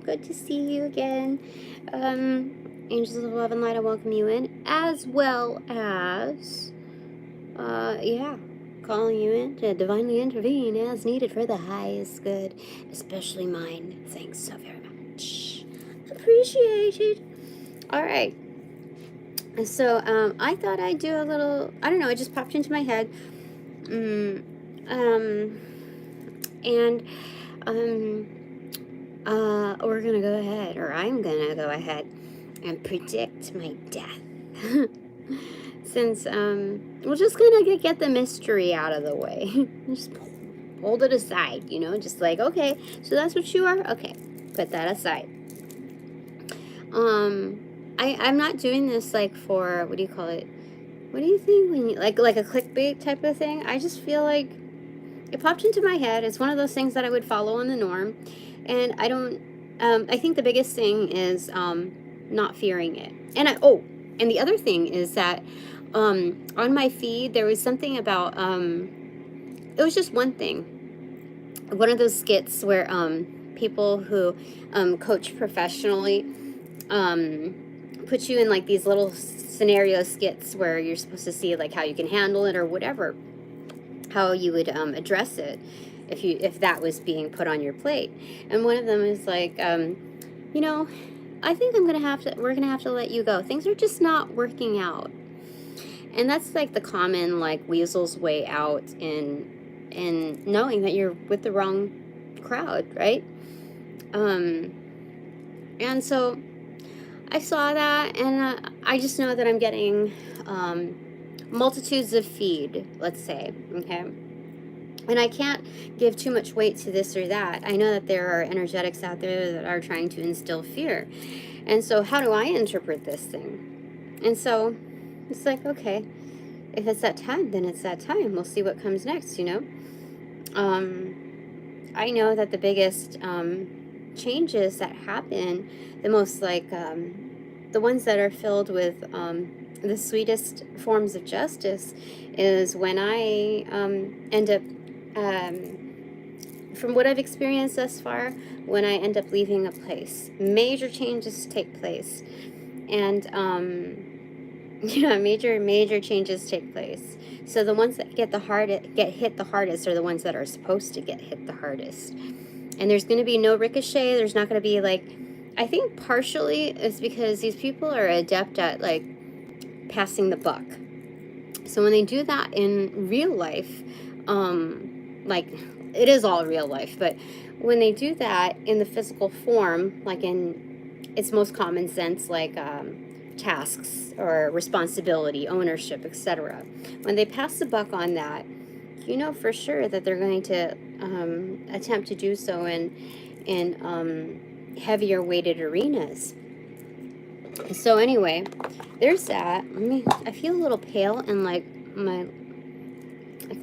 good to see you again. Angels of Love and Light, I welcome you in, as well as, yeah, calling you in to divinely intervene as needed for the highest good, especially mine. Thanks so very much. Appreciated. All right. So, I thought I'd do a little, I don't know, it just popped into my head. We're gonna go ahead, or I'm gonna go ahead and predict my death. Since, we're just gonna get the mystery out of the way. Just hold it aside, you know, just like, okay, so that's what you are? Okay, put that aside. I'm not doing this, like, for, what do you call it? What do you think when you, like a clickbait type of thing? I just feel like it popped into my head. It's one of those things that I would follow on the norm. And I don't, I think the biggest thing is, not fearing it. And and the other thing is that, on my feed, there was something about, it was just one thing. One of those skits where, people who, coach professionally, put you in like these little scenario skits where you're supposed to see like how you can handle it or whatever, how you would address it if that was being put on your plate. And one of them is like, you know, I think we're gonna have to let you go. Things are just not working out. And that's like the common like weasel's way out in knowing that you're with the wrong crowd, right? And so I saw that, and I just know that I'm getting multitudes of feed, let's say, okay? And I can't give too much weight to this or that. I know that there are energetics out there that are trying to instill fear. And so how do I interpret this thing? And so it's like, okay, if it's that time, then it's that time. We'll see what comes next, you know? I know that the biggest changes that happen, the most like the ones that are filled with the sweetest forms of justice, is when I end up, from what I've experienced thus far, when I end up leaving a place. Major changes take place, and yeah, major changes take place. So the ones that get hit the hardest are the ones that are supposed to get hit the hardest. And there's going to be no ricochet. There's not going to be like, I think partially it's because these people are adept at like passing the buck. So when they do that in real life, like it is all real life, but when they do that in the physical form, like in its most common sense, like tasks or responsibility, ownership, etc. When they pass the buck on that, you know for sure that they're going to attempt to do so in heavier weighted arenas. So anyway, there's that. I feel a little pale and like a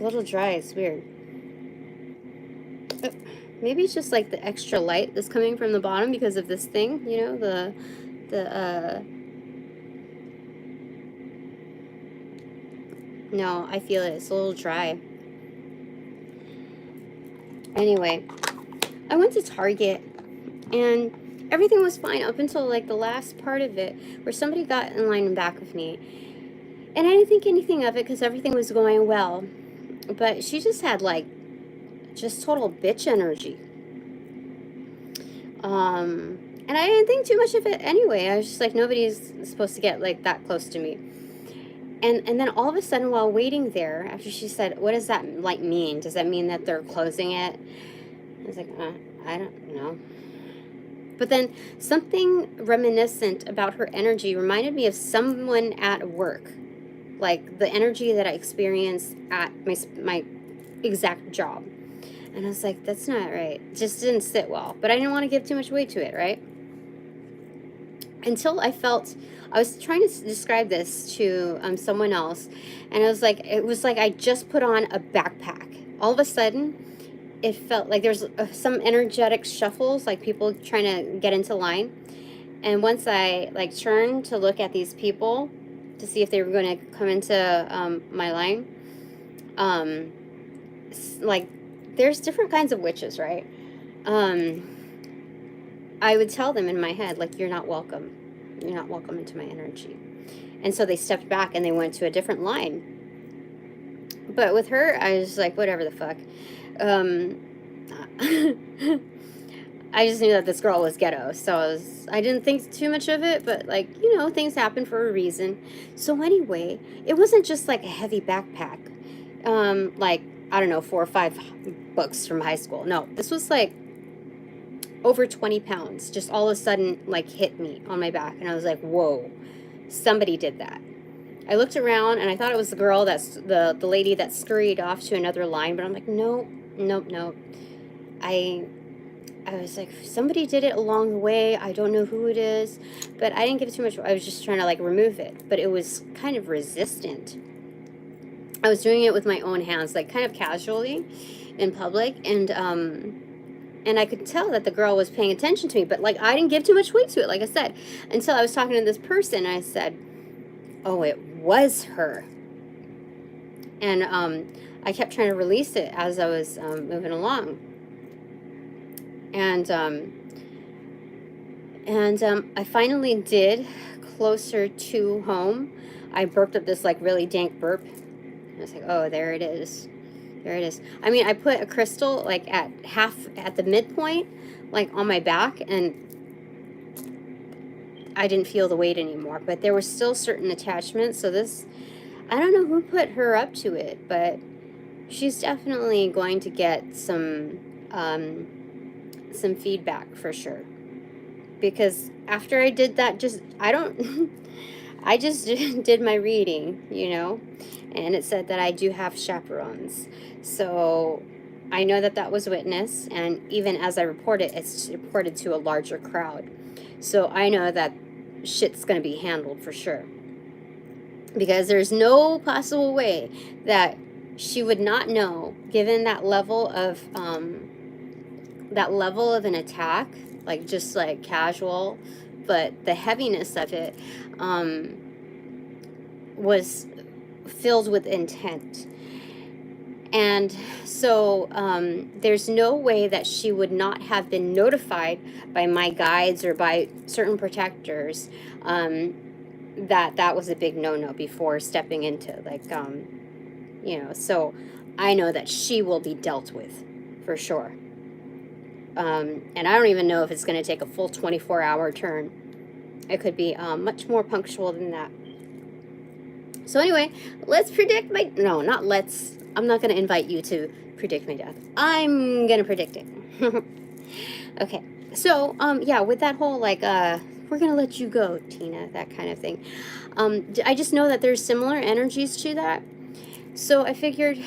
little dry. It's weird. Maybe it's just like the extra light that's coming from the bottom because of this thing, you know, no, I feel it. It's a little dry. Anyway, I went to Target and everything was fine up until like the last part of it where somebody got in line in back of me. And I didn't think anything of it because everything was going well. But she just had like just total bitch energy. And I didn't think too much of it anyway. I was just like, nobody's supposed to get like that close to me. And then all of a sudden while waiting there, after she said, what does that like mean? Does that mean that they're closing it? I was like, I don't know. But then something reminiscent about her energy reminded me of someone at work. Like the energy that I experienced at my exact job. And I was like, that's not right. It just didn't sit well. But I didn't want to give too much weight to it, right? Until I was trying to describe this to someone else. And it was like I just put on a backpack. All of a sudden, it felt like there's some energetic shuffles, like people trying to get into line. And once I like turned to look at these people to see if they were going to come into my line, like there's different kinds of witches, right? I would tell them in my head, like, you're not welcome. You're not welcome into my energy. And so they stepped back and they went to a different line. But with her, I was like, whatever the fuck. I just knew that this girl was ghetto, so I didn't think too much of it, but, like, you know, things happen for a reason. So anyway, it wasn't just like a heavy backpack, like, I don't know, 4 or 5 books from high school. No, this was like over 20 pounds, just all of a sudden, like, hit me on my back, and I was like, whoa, somebody did that. I looked around, and I thought it was the girl that's the lady that scurried off to another line, but I'm like, no. I was like, somebody did it along the way. I don't know who it is, but I didn't give it too much. I was just trying to, like, remove it, but it was kind of resistant. I was doing it with my own hands, like, kind of casually in public, and I could tell that the girl was paying attention to me, but, like, I didn't give too much weight to it, like I said, until I was talking to this person, and I said, oh, it was her. And I kept trying to release it as I was moving along. And I finally did, closer to home. I burped up this, like, really dank burp. I was like, oh, there it is. There it is. I mean, I put a crystal, like, at the midpoint, like, on my back, and I didn't feel the weight anymore. But there were still certain attachments, so this, I don't know who put her up to it, but she's definitely going to get some feedback for sure. Because after I did that, I just did my reading, you know, and it said that I do have chaperones. So I know that that was witnessed, and even as I report it, it's reported to a larger crowd. So I know that shit's going to be handled for sure. Because there's no possible way that she would not know, given that level of an attack, like, just like casual, but the heaviness of it was filled with intent. And so there's no way that she would not have been notified by my guides or by certain protectors that was a big no-no before stepping into, like, you know, so I know that she will be dealt with for sure. And I don't even know if it's going to take a full 24-hour turn. It could be much more punctual than that. So anyway, let's predict my... No, not let's. I'm not going to invite you to predict my death. I'm going to predict it. Okay. So, yeah, with that whole, like, we're going to let you go, Tina, that kind of thing. I just know that there's similar energies to that. So I figured,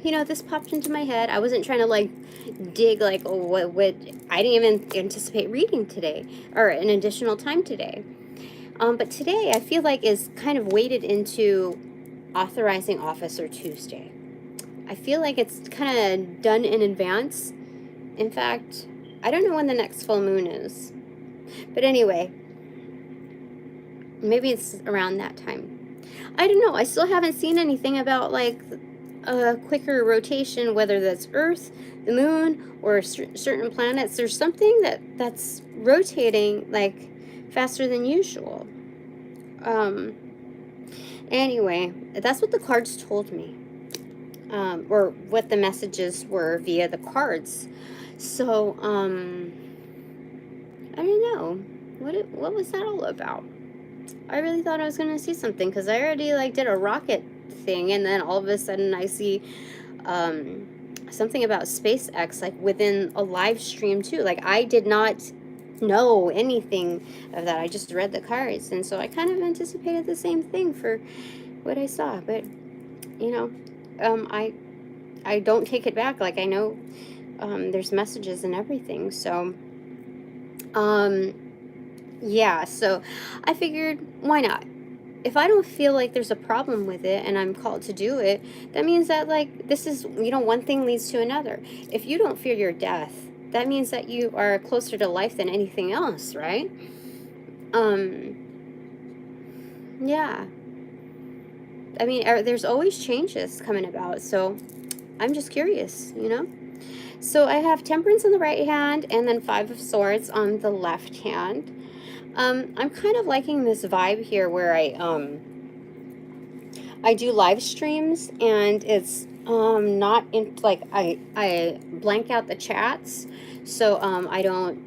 you know, this popped into my head. I wasn't trying to, like, dig, like, oh, what I didn't even anticipate reading today or an additional time today. But today I feel like is kind of weighted into Authorizing Officer Tuesday. I feel like it's kind of done in advance. In fact, I don't know when the next full moon is. But anyway, maybe it's around that time. I don't know. I still haven't seen anything about, like, a quicker rotation, whether that's Earth, the moon, or certain planets. There's something that's rotating, like, faster than usual. Anyway, that's what the cards told me. Or what the messages were via the cards. So, I don't know. What was that all about? I really thought I was going to see something, because I already, like, did a rocket thing, and then all of a sudden I see something about SpaceX, like, within a live stream too. Like, I did not know anything of that. I just read the cards, and so I kind of anticipated the same thing for what I saw. But, you know, I don't take it back. Like, I know there's messages and everything. So, yeah, so I figured, why not? If I don't feel like there's a problem with it and I'm called to do it, that means that, like, this is, you know, one thing leads to another. If you don't fear your death, that means that you are closer to life than anything else, right? Yeah. I mean, there's always changes coming about, so I'm just curious, you know? So I have Temperance on the right hand and then 5 of Swords on the left hand. I'm kind of liking this vibe here where I do live streams and it's not in like I blank out the chats, so I don't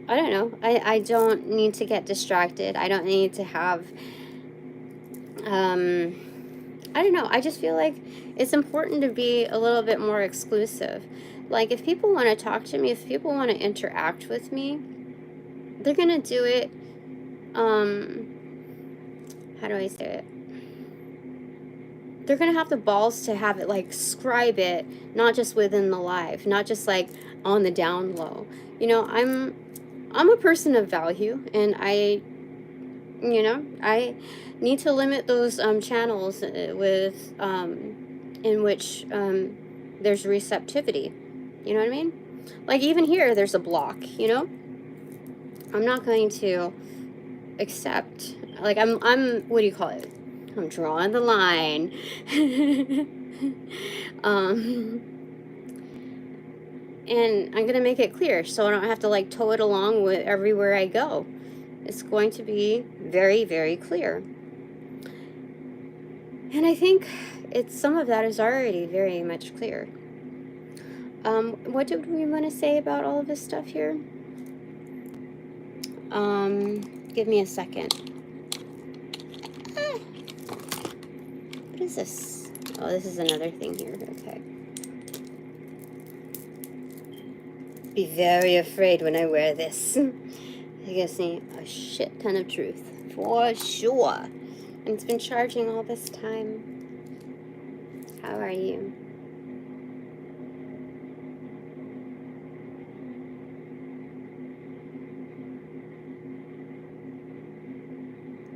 know, I don't need to get distracted. I don't need to have I don't know, I just feel like it's important to be a little bit more exclusive. Like, if people want to talk to me, if people want to interact with me, they're gonna do it, how do I say it? They're gonna have the balls to have it, like, scribe it, not just within the live, not just, like, on the down low. You know, I'm a person of value, and I need to limit those channels with in which there's receptivity. You know what I mean? Like, even here, there's a block, you know? I'm not going to accept, like, I'm what do you call it? I'm drawing the line. And I'm going to make it clear so I don't have to, like, tow it along with everywhere I go. It's going to be very, very clear. And I think some of that is already very much clear. What did we want to say about all of this stuff here? Give me a second. What is this? Oh, this is another thing here. Okay. Be very afraid when I wear this. It gives me a shit ton of truth. For sure. And it's been charging all this time. How are you?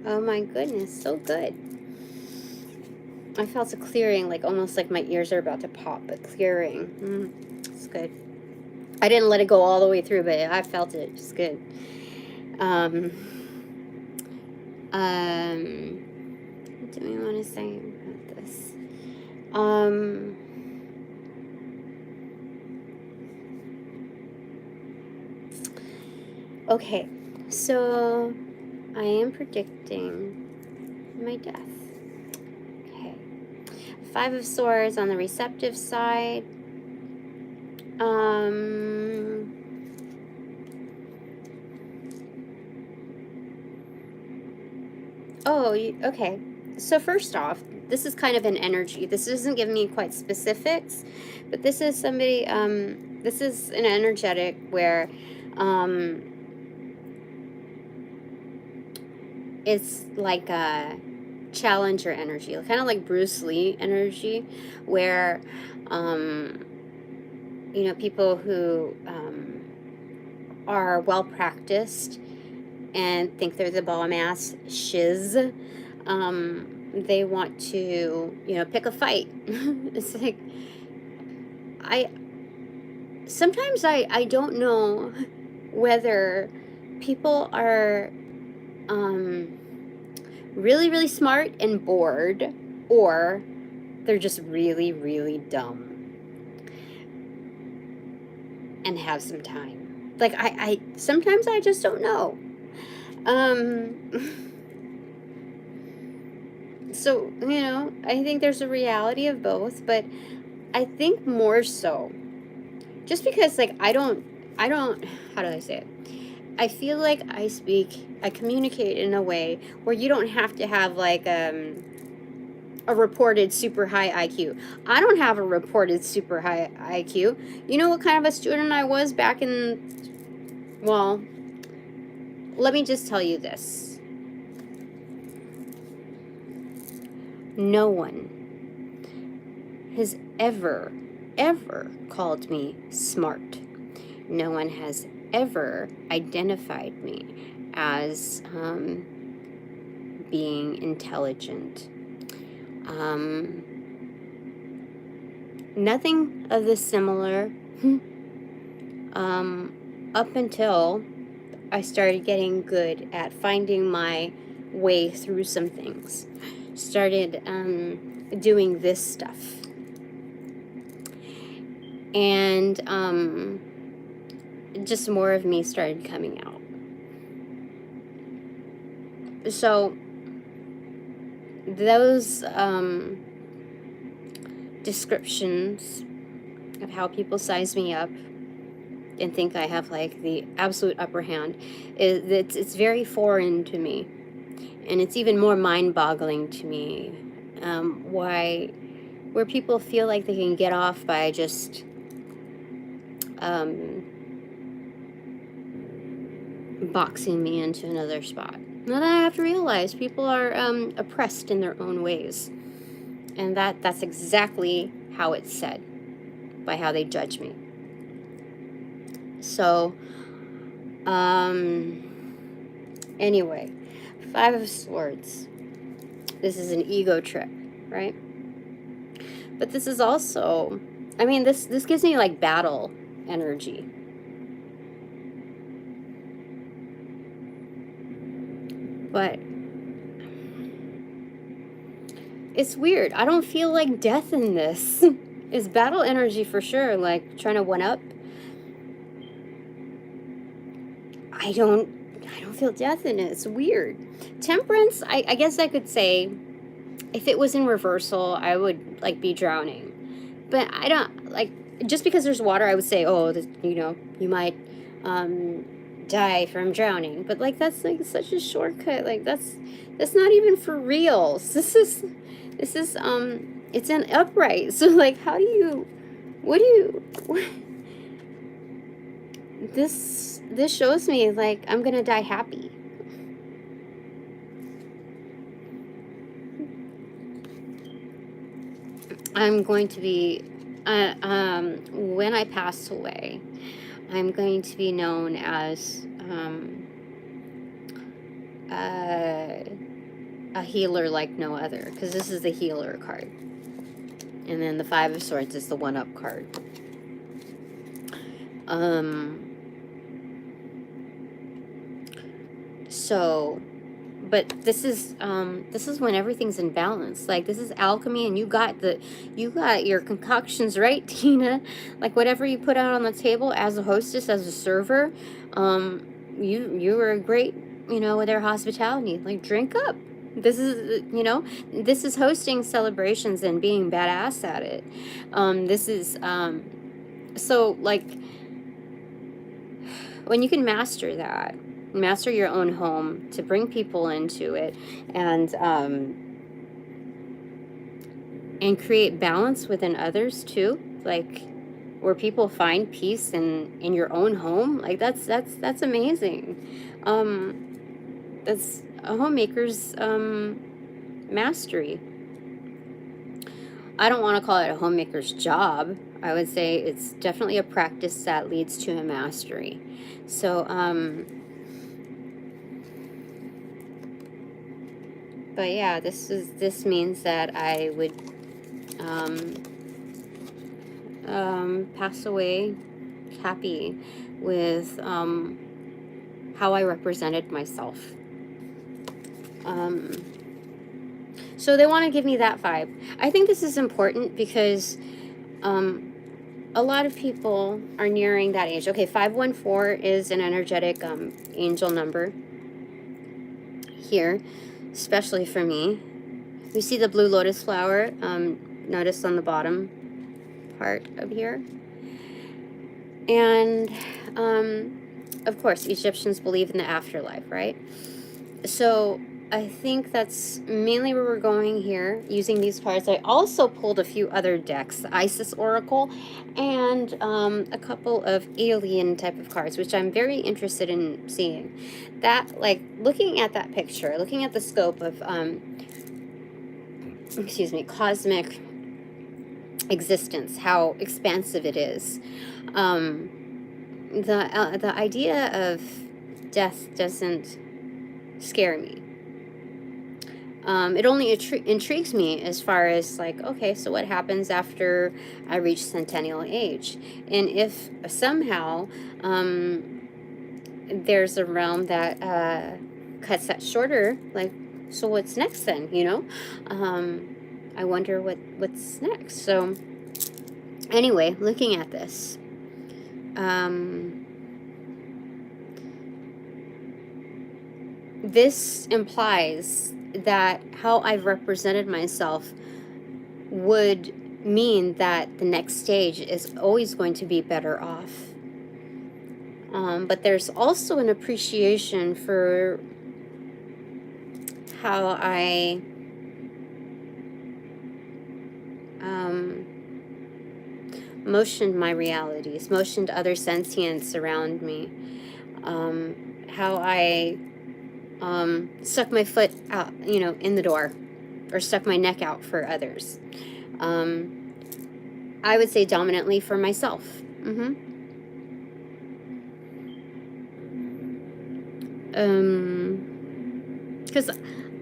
Oh my goodness, so good. I felt a clearing, like almost like my ears are about to pop, but clearing. It's good. I didn't let it go all the way through, but I felt it. It's good. What do we want to say about this? Okay, so I am predicting my death. Okay. 5 of Swords on the receptive side. Oh, okay. So first off, this is kind of an energy. This doesn't give me quite specifics, but this is somebody, this is an energetic where, it's like a challenger energy, kind of like Bruce Lee energy, where, you know, people who are well practiced and think they're the bomb ass shiz, they want to, you know, pick a fight. It's like, sometimes I don't know whether people are really, really smart and bored, or they're just really, really dumb and have some time. Like, I sometimes I just don't know. So, you know, I think there's a reality of both, but I think more so, just because, like, I don't, how do I say it? I feel like I communicate in a way where you don't have to have, like, a reported super high IQ. I don't have a reported super high IQ. You know what kind of a student I was back in, well, let me just tell you this. No one has ever called me smart. No one has ever identified me as being intelligent. Nothing of the similar up until I started getting good at finding my way through some things. Started doing this stuff. and just more of me started coming out. So those descriptions of how people size me up and think I have like the absolute upper hand, it's very foreign to me, and it's even more mind-boggling to me where people feel like they can get off by just boxing me into another spot. And then I have to realize people are oppressed in their own ways, and that's exactly how it's said, by how they judge me. So anyway, Five of Swords. This is an ego trip, right? But this is also, I mean, this gives me like battle energy. But it's weird. I don't feel like death in this. It's battle energy for sure, like trying to one up. I don't feel death in it. It's weird. Temperance, I guess I could say, if it was in reversal, I would like be drowning. But I don't, like, just because there's water, I would say, oh, this, you know, you might die from drowning. But like, that's like such a shortcut. Like that's not even for real. This is it's an upright. So like, how do you, this shows me like I'm gonna die happy. I'm going to be when I pass away, I'm going to be known as a healer like no other, because this is the healer card, and then the Five of Swords is the one-up card. So, but this is when everything's in balance. Like, this is alchemy, and you got your concoctions right, Tina. Like, whatever you put out on the table as a hostess, as a server, you were great, you know, with their hospitality. Like, drink up. This is, you know, this is hosting celebrations and being badass at it. This is so like, when you can master that, master your own home to bring people into it, and create balance within others too, like where people find peace in your own home. Like that's amazing. That's a homemaker's mastery. I don't want to call it a homemaker's job. I would say it's definitely a practice that leads to a mastery. So but yeah, this means that I would pass away happy with how I represented myself. So they want to give me that vibe. I think this is important because a lot of people are nearing that age. Okay, 514 is an energetic angel number here, especially for me. We see the blue lotus flower, notice on the bottom part of here. And of course, Egyptians believe in the afterlife, right? So I think that's mainly where we're going here, using these cards. I also pulled a few other decks, the Isis Oracle, and a couple of alien type of cards, which I'm very interested in seeing. That, like, looking at that picture, looking at the scope of, cosmic existence, how expansive it is. The idea of death doesn't scare me. It only intrigues me as far as like, okay, so what happens after I reach centennial age? And if somehow there's a realm that cuts that shorter, like, so what's next then, you know? I wonder what's next. So Anyway, looking at this, this implies that how I've represented myself would mean that the next stage is always going to be better off. But there's also an appreciation for how I motioned my realities, motioned other sentients around me, how I stuck my foot out, you know, in the door, or stuck my neck out for others. I would say dominantly for myself. Because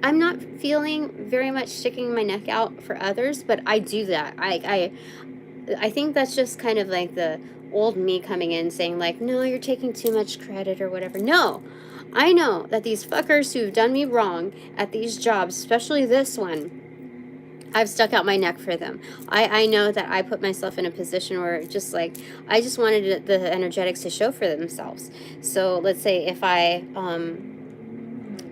I'm not feeling very much sticking my neck out for others, but I do that. I think that's just kind of like the old me coming in saying like, no, you're taking too much credit or whatever. No, I know that these fuckers who've done me wrong at these jobs, especially this one, I've stuck out my neck for them. I know that I put myself in a position where just like, I just wanted the energetics to show for themselves. So let's say if I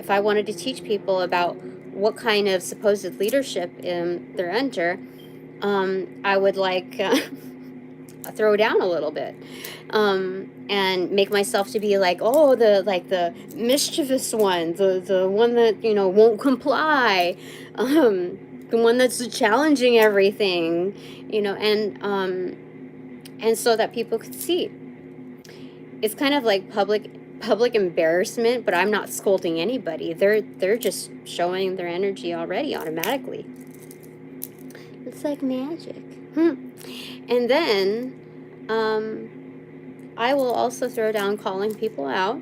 wanted to teach people about what kind of supposed leadership they're under, I would like throw down a little bit, and make myself to be like, oh, the mischievous one, the one that, you know, won't comply, the one that's challenging everything, you know, and so that people could see. It's kind of like public embarrassment, but I'm not scolding anybody. They're just showing their energy already automatically. It's like magic. And then I will also throw down calling people out,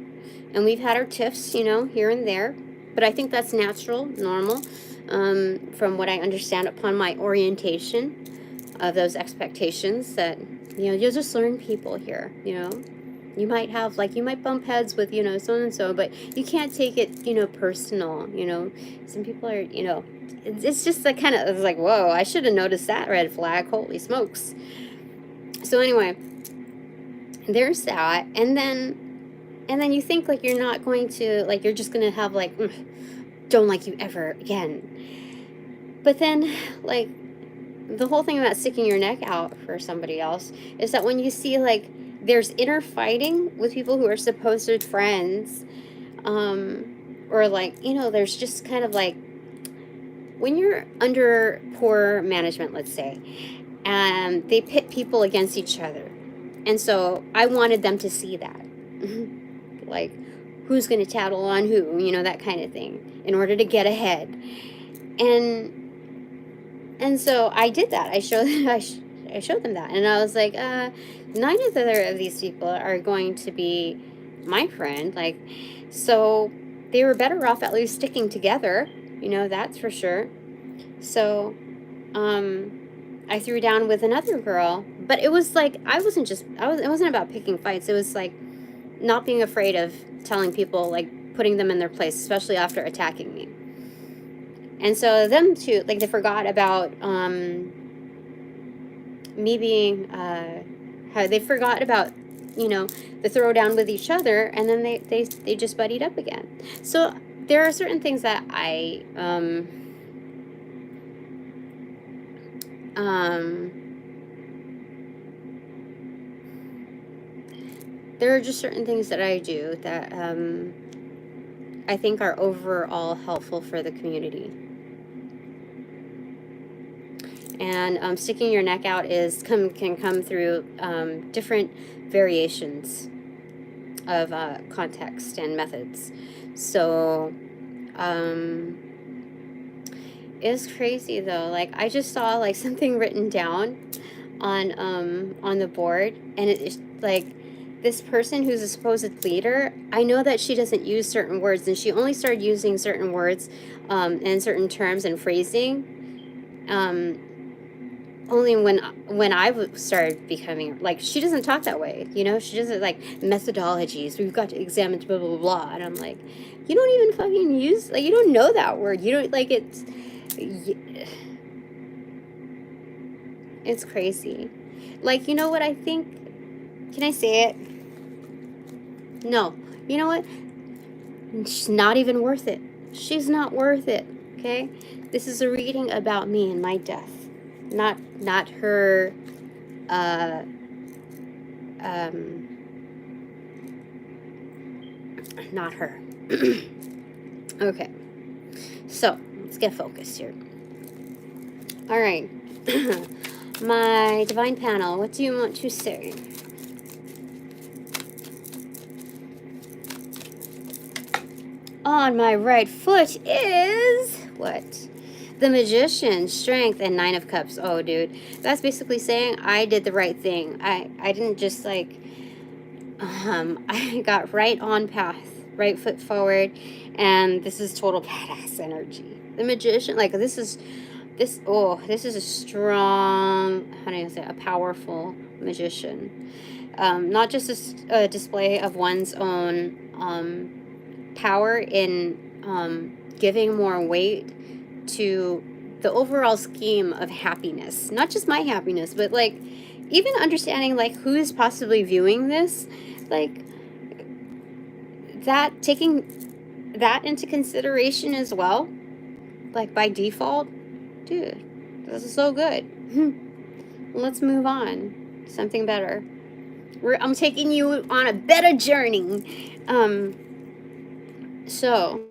and we've had our tiffs, you know, here and there, but I think that's natural, normal, from what I understand upon my orientation of those expectations that, you know, you'll just learn people here, you know. You might have, like, you might bump heads with, you know, so-and-so, but you can't take it, you know, personal, you know. Some people are, you know, it's just like kind of, it's like, whoa, I should have noticed that red flag, holy smokes. So anyway, there's that, and then you think, like, you're not going to, like, you're just going to have, like, don't like you ever again. But then, like, the whole thing about sticking your neck out for somebody else is that when you see, like, there's inner fighting with people who are supposed friends, or, like, you know, there's just kind of like, when you're under poor management, let's say, and they pit people against each other. And so I wanted them to see that. Like, who's going to tattle on who, you know, that kind of thing, in order to get ahead. And so I did that. I showed them that. And I was like, neither of these people are going to be my friend. Like, so they were better off at least sticking together, you know, that's for sure. So, I threw down with another girl, but it was like, it wasn't about picking fights. It was like not being afraid of telling people, like, putting them in their place, especially after attacking me. And so them too, like, they forgot about, me being, how they forgot about, you know, the throwdown with each other, and then they just buddied up again. So there are certain things that there are just certain things that I do that I think are overall helpful for the community. And sticking your neck out can come through different variations of context and methods. So it's crazy though. Like, I just saw, like, something written down on the board, and it's like, this person who's a supposed leader, I know that she doesn't use certain words, and she only started using certain words and certain terms and phrasing only when I started becoming, like, she doesn't talk that way, you know. She doesn't, like, methodologies, we've got to examine blah blah blah, and I'm like, you don't even fucking use, like, you don't know that word, you don't, like, it's crazy. Like, you know what I think? Can I say it? No. You know what? She's not even worth it. She's not worth it, okay? This is a reading about me and my death. Not her, not her. Okay. So, let's get focused here. All right. My divine panel, what do you want to say? On my right foot is what? The Magician, Strength, and 9 of Cups. Oh, dude. That's basically saying I did the right thing. I didn't just, like, I got right on path, right foot forward, and this is total badass energy. The Magician, like, this is a strong, how do I say, a powerful magician. Not just a display of one's own power in giving more weight to the overall scheme of happiness. Not just my happiness, but, like, even understanding, like, who is possibly viewing this, like, that, taking that into consideration as well, like, by default. Dude, this is so good. Let's move on. Something better. I'm taking you on a better journey. So.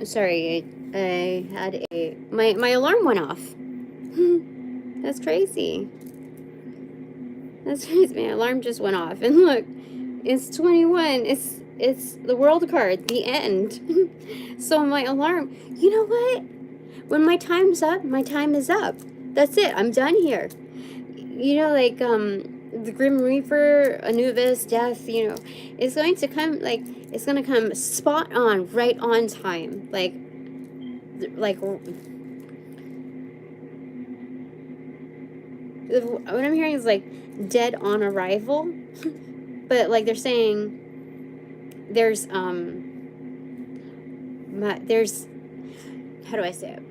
Sorry, I had my alarm went off. That's crazy. That's crazy. My alarm just went off, and look, it's 21. It's the world card, the end. So my alarm. You know what? When my time's up, my time is up. That's it. I'm done here. You know, like the Grim Reaper, Anubis, Death. You know, it's going to come like. It's gonna come spot on, right on time. Like what I'm hearing is like dead on arrival, but like they're saying there's how do I say it?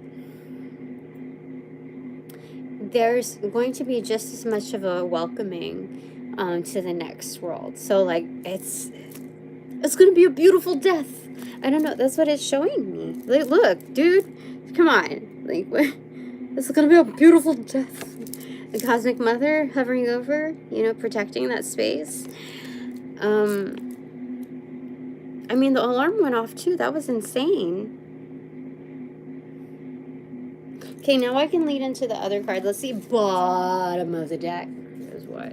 There's going to be just as much of a welcoming to the next world. So like it's going to be a beautiful death. I don't know. That's what it's showing me. Like, look, dude. Come on. Like, what? It's going to be a beautiful death. The Cosmic Mother hovering over, you know, protecting that space. I mean, the alarm went off, too. That was insane. Okay, now I can lead into the other card. Let's see, bottom of the deck is what?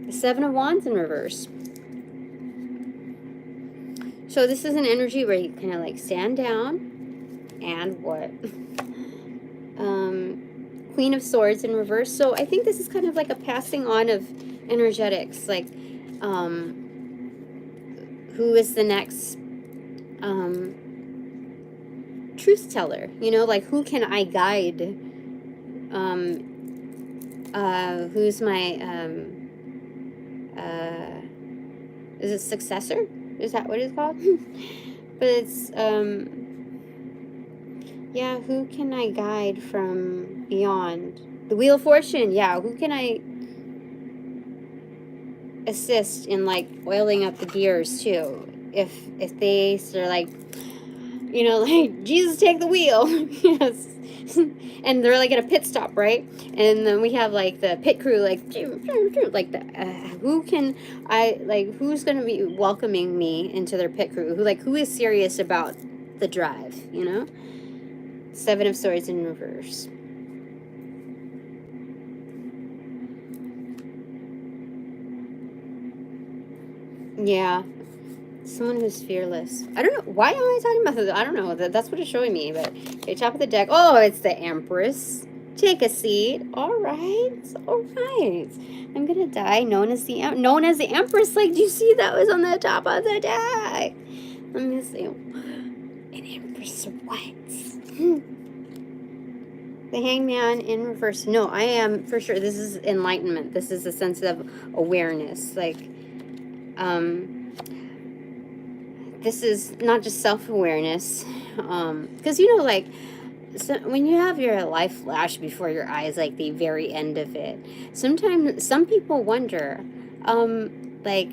The Seven of Wands in reverse. So this is an energy where you kind of like stand down and what? Queen of Swords in reverse. So I think this is kind of like a passing on of energetics. Like, who is the next truth teller? You know, like who can I guide? Who's my is it successor? Is that what it's called? But it's yeah, who can I guide from beyond? The Wheel of Fortune, yeah, who can I assist in like oiling up the gears too? If they sort of like, you know, like, Jesus, take the wheel. Yes. And they're like at a pit stop, right? And then we have like the pit crew, like the who can I like? Who's gonna be welcoming me into their pit crew? Who is serious about the drive? You know, Seven of Swords in reverse. Yeah. Someone who's fearless. I don't know. Why am I talking about this? I don't know. That's what it's showing me. But, okay, top of the deck. Oh, it's the Empress. Take a seat. All right. All right. I'm going to die. Known as the Empress. Like, do you see that was on the top of the deck? Let me see. An Empress what? The Hangman in reverse. No, I am for sure. This is enlightenment. This is a sense of awareness. Like, this is not just self-awareness, because, you know, like, so when you have your life flash before your eyes, like the very end of it, sometimes some people wonder, like,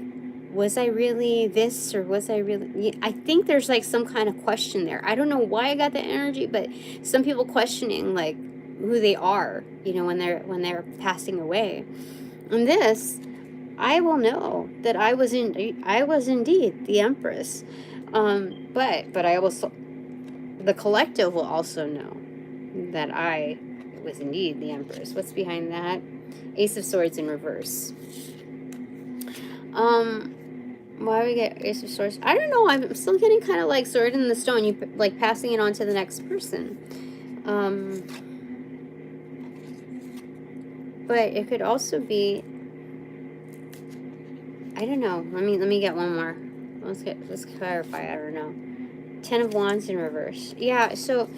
was I really this, or was I really, I think there's like some kind of question there. I don't know why I got that energy, but some people questioning like who they are, you know, when they're passing away. And this, I will know that I was indeed the Empress, but I also, the collective will also know that I was indeed the Empress. What's behind that? Ace of Swords in reverse. Why do we get Ace of Swords? I don't know. I'm still getting kind of like Sword in the Stone. You like passing it on to the next person. But it could also be, I don't know. Let me get one more. Let's clarify. I don't know. Ten of Wands in reverse. Yeah, so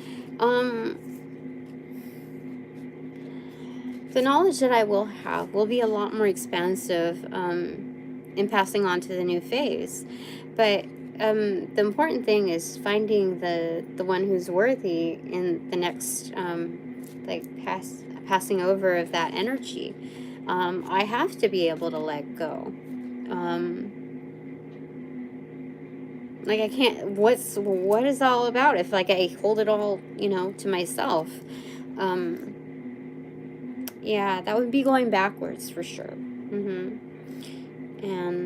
the knowledge that I will have will be a lot more expansive in passing on to the new phase. But the important thing is finding the one who's worthy in the next like passing over of that energy. I have to be able to let go. Like, I can't, what is all about if like I hold it all, you know, to myself? Yeah, that would be going backwards for sure. And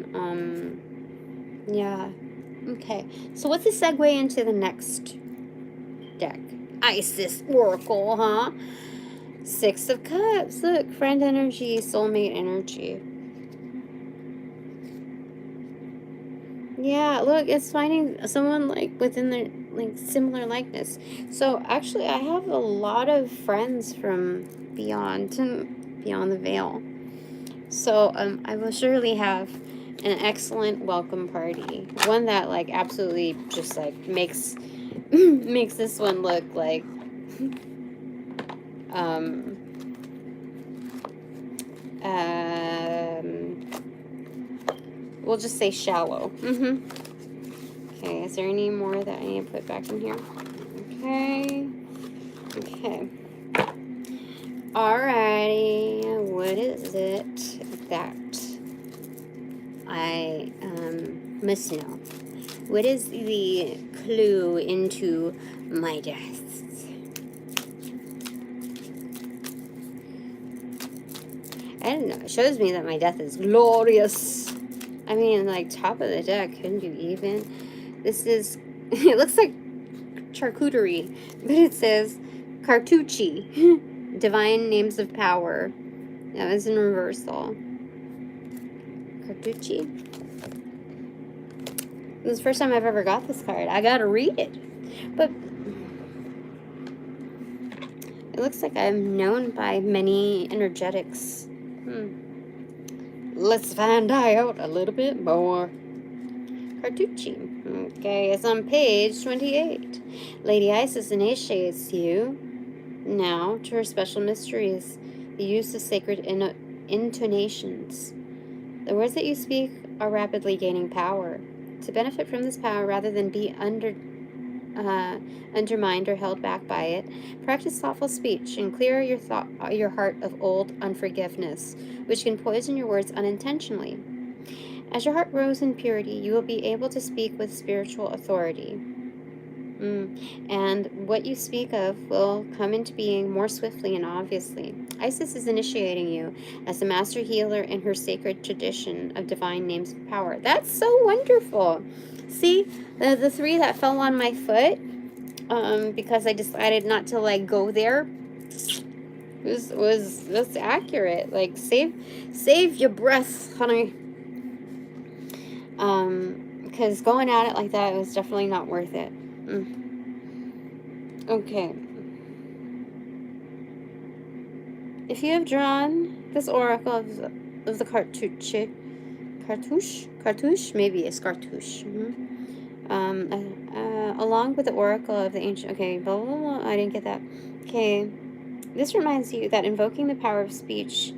yeah. Okay, so what's the segue into the next deck? Isis Oracle, huh? Six of Cups. Look, friend energy, soulmate energy. Yeah, look, it's finding someone like within their like similar likeness. So actually, I have a lot of friends from beyond the veil. So I will surely have an excellent welcome party. One that like absolutely just like makes this one look like we'll just say shallow. Okay, is there any more that I need to put back in here? Okay. Alrighty, what is it that I must know? What is the clue into my death? I don't know. It shows me that my death is glorious. I mean, like, top of the deck, couldn't you even? This is, it looks like charcuterie, but it says Cartouche, divine names of power. That was in reversal. Cartouche. This is the first time I've ever got this card. I gotta read it. But it looks like I'm known by many energetics. Let's find out a little bit more. Cartouche. Okay, it's on page 28. Lady Isis initiates you now to her special mysteries, the use of sacred intonations. The words that you speak are rapidly gaining power. To benefit from this power rather than be undermined or held back by it, practice thoughtful speech and clear your heart of old unforgiveness, which can poison your words unintentionally. As your heart grows in purity, you will be able to speak with spiritual authority. And what you speak of will come into being more swiftly and obviously. Isis is initiating you as the master healer in her sacred tradition of divine names of power. That's so wonderful. See, the three that fell on my foot, because I decided not to like go there, was that's accurate. Like save your breath, honey. Because going at it like that was definitely not worth it. Okay. If you have drawn this oracle of the cartouche, maybe it's cartouche. Along with the oracle of the ancient. Okay, blah, blah, blah, I didn't get that. Okay, this reminds you that invoking the power of speech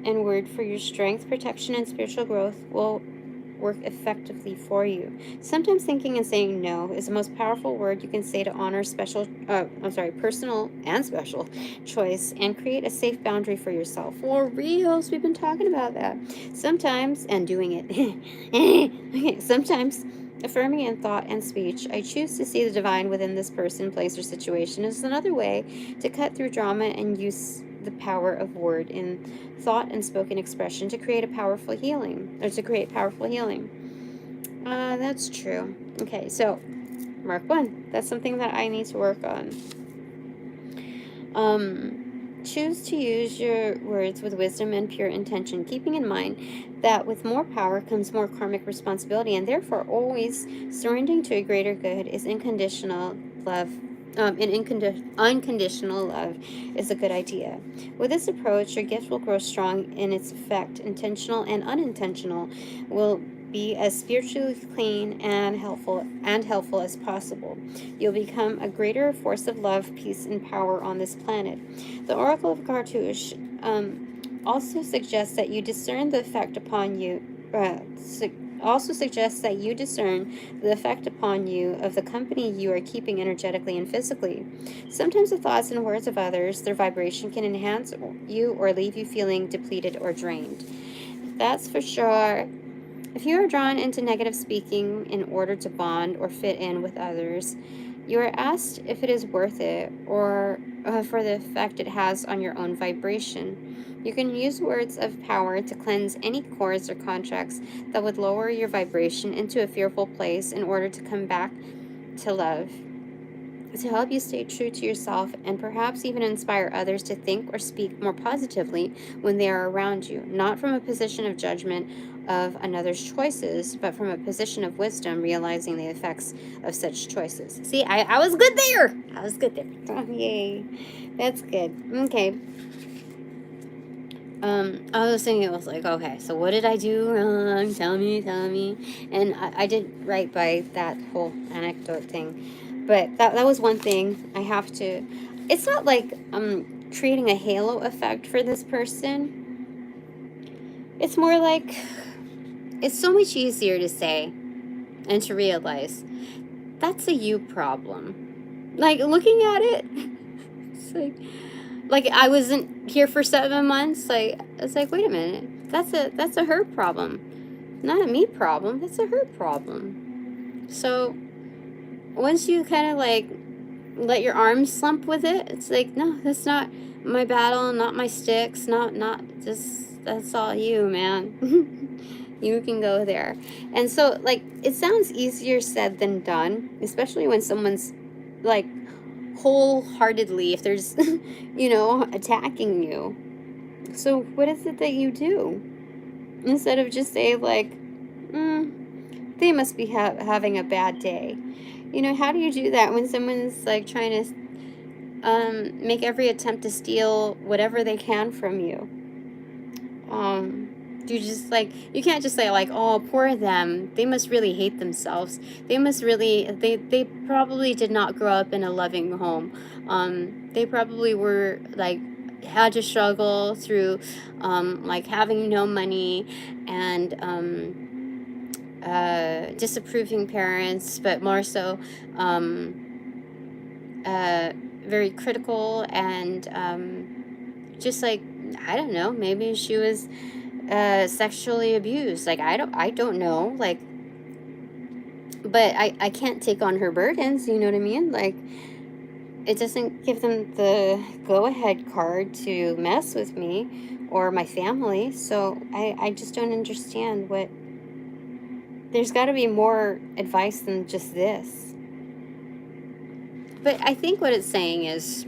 and word for your strength, protection, and spiritual growth will work effectively for you. Sometimes thinking and saying no is the most powerful word you can say to honor personal and special choice and create a safe boundary for yourself. For reals, we've been talking about that. Sometimes, and doing it. Okay, sometimes affirming in thought and speech, I choose to see the divine within this person, place, or situation is another way to cut through drama and use the power of word in thought and spoken expression to create powerful healing. That's true. Okay, so mark 1. That's something that I need to work on. Choose to use your words with wisdom and pure intention, keeping in mind that with more power comes more karmic responsibility, and therefore always surrendering to a greater good is unconditional love. Unconditional love is a good idea. With this approach, your gift will grow strong in its effect. Intentional and unintentional will be as spiritually clean and helpful as possible. You'll become a greater force of love, peace, and power on this planet. The Oracle of Cartouche also suggests that you discern the effect upon you. Also suggests that you discern the effect upon you of the company you are keeping energetically and physically. Sometimes the thoughts and words of others, their vibration can enhance you or leave you feeling depleted or drained. That's for sure. If you are drawn into negative speaking in order to bond or fit in with others, you are asked if it is worth it or for the effect it has on your own vibration. You can use words of power to cleanse any cords or contracts that would lower your vibration into a fearful place in order to come back to love. To help you stay true to yourself and perhaps even inspire others to think or speak more positively when they are around you, not from a position of judgment of another's choices, but from a position of wisdom, realizing the effects of such choices. See, I was good there. Oh, yay. That's good. Okay. I was thinking, it was like, okay, so what did I do wrong? Tell me. And I did right by that whole anecdote thing. But that was one thing I have to... It's not like I'm creating a halo effect for this person. It's more like... It's so much easier to say and to realize that's a you problem. Like, looking at it, it's like I wasn't here for 7 months. Like, it's like, wait a minute, that's a her problem, not a me problem. That's a her problem. So once you kind of like let your arms slump with it, it's like, no, that's not my battle, not my sticks, not just, that's all you, man. You can go there. And so, like, it sounds easier said than done, especially when someone's like, wholeheartedly if there's, you know, attacking you. So what is it that you do? Instead of just say, like, they must be having a bad day. You know, how do you do that when someone's, like, trying to make every attempt to steal whatever they can from you? Do you just, like, you can't just say, like, oh, poor them, they must really hate themselves, they must really, they probably did not grow up in a loving home, they probably were, like, had to struggle through, like, having no money, and, disapproving parents, but more so, very critical, and, just, like, I don't know, maybe she was sexually abused. Like, I don't know, like, but I can't take on her burdens, you know what I mean? Like, it doesn't give them the go-ahead card to mess with me or my family. So I just don't understand what, there's got to be more advice than just this. But I think what it's saying is,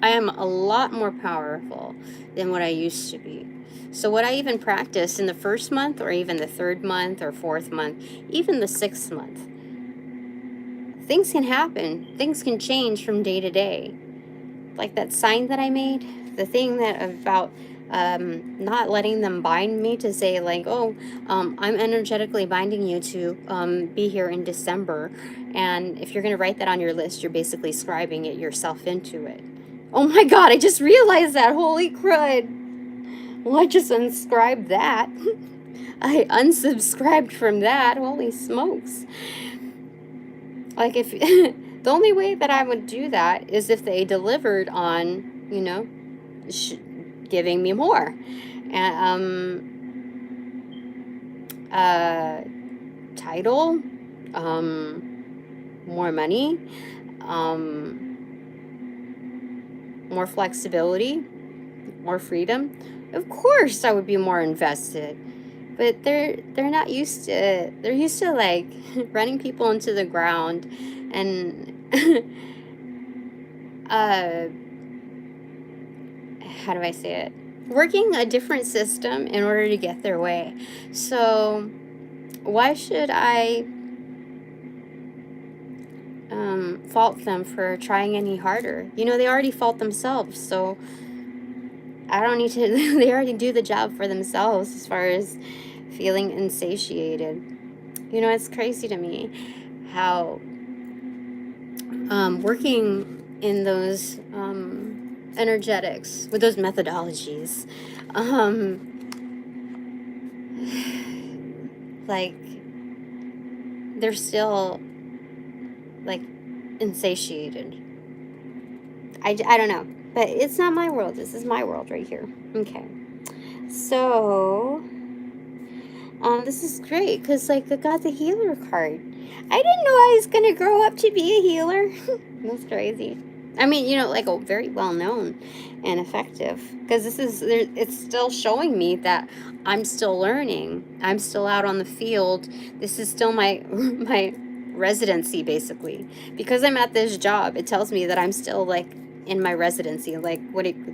I am a lot more powerful than what I used to be. So what I even practiced in the first month, or even the third month, or fourth month, even the 6th month, things can happen. Things can change from day to day. Like that sign that I made, the thing that about not letting them bind me, to say, like, oh, I'm energetically binding you to be here in December. And if you're going to write that on your list, you're basically scribing it yourself into it. Oh my God, I just realized that. Holy crud. Well, I just unscribed that. I unsubscribed from that. Holy smokes. Like, if the only way that I would do that is if they delivered on, you know, giving me more. And, title, more money, more flexibility, more freedom. Of course I would be more invested. But they're not used to, they're used to, like, running people into the ground and how do I say it? Working a different system in order to get their way. So why should I fault them for trying any harder? You know, they already fault themselves, so I don't need to, they already do the job for themselves as far as feeling insatiated. You know, it's crazy to me how working in those energetics, with those methodologies, like, they're still, like, insatiated. I don't know. But it's not my world. This is my world right here. Okay. So, this is great because, like, I got the healer card. I didn't know I was going to grow up to be a healer. That's crazy. I mean, you know, like, a very well-known and effective. Because this is, it's still showing me that I'm still learning. I'm still out on the field. This is still my residency, basically. Because I'm at this job, it tells me that I'm still, like, in my residency, like,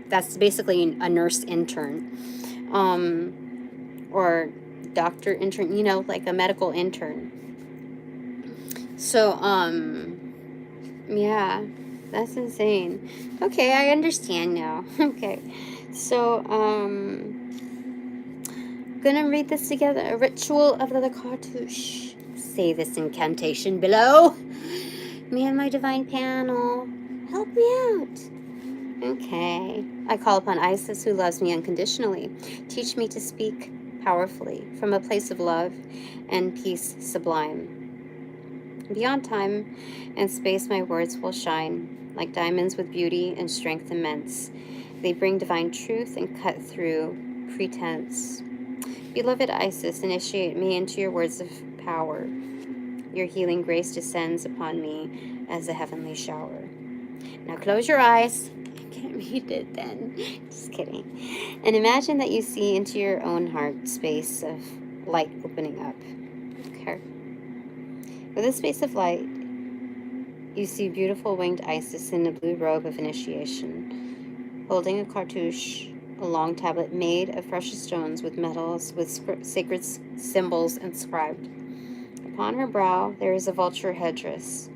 that's basically a nurse intern, or doctor intern, you know, like a medical intern. So, yeah, that's insane. Okay, I understand now. Okay, so, gonna read this together. A ritual of the Cartouche. Say this incantation below. Me and my divine panel, help me out. Okay. I call upon Isis, who loves me unconditionally. Teach me to speak powerfully from a place of love and peace sublime. Beyond time and space, my words will shine like diamonds with beauty and strength immense. They bring divine truth and cut through pretense. Beloved Isis, initiate me into your words of power. Your healing grace descends upon me as a heavenly shower. Now close your eyes. I can't read it then. Just kidding. And imagine that you see into your own heart space of light opening up. Okay. With a space of light, You see beautiful winged Isis in a blue robe of initiation, holding a cartouche, a long tablet made of precious stones with metals with sacred symbols inscribed. Upon her brow there is a vulture headdress,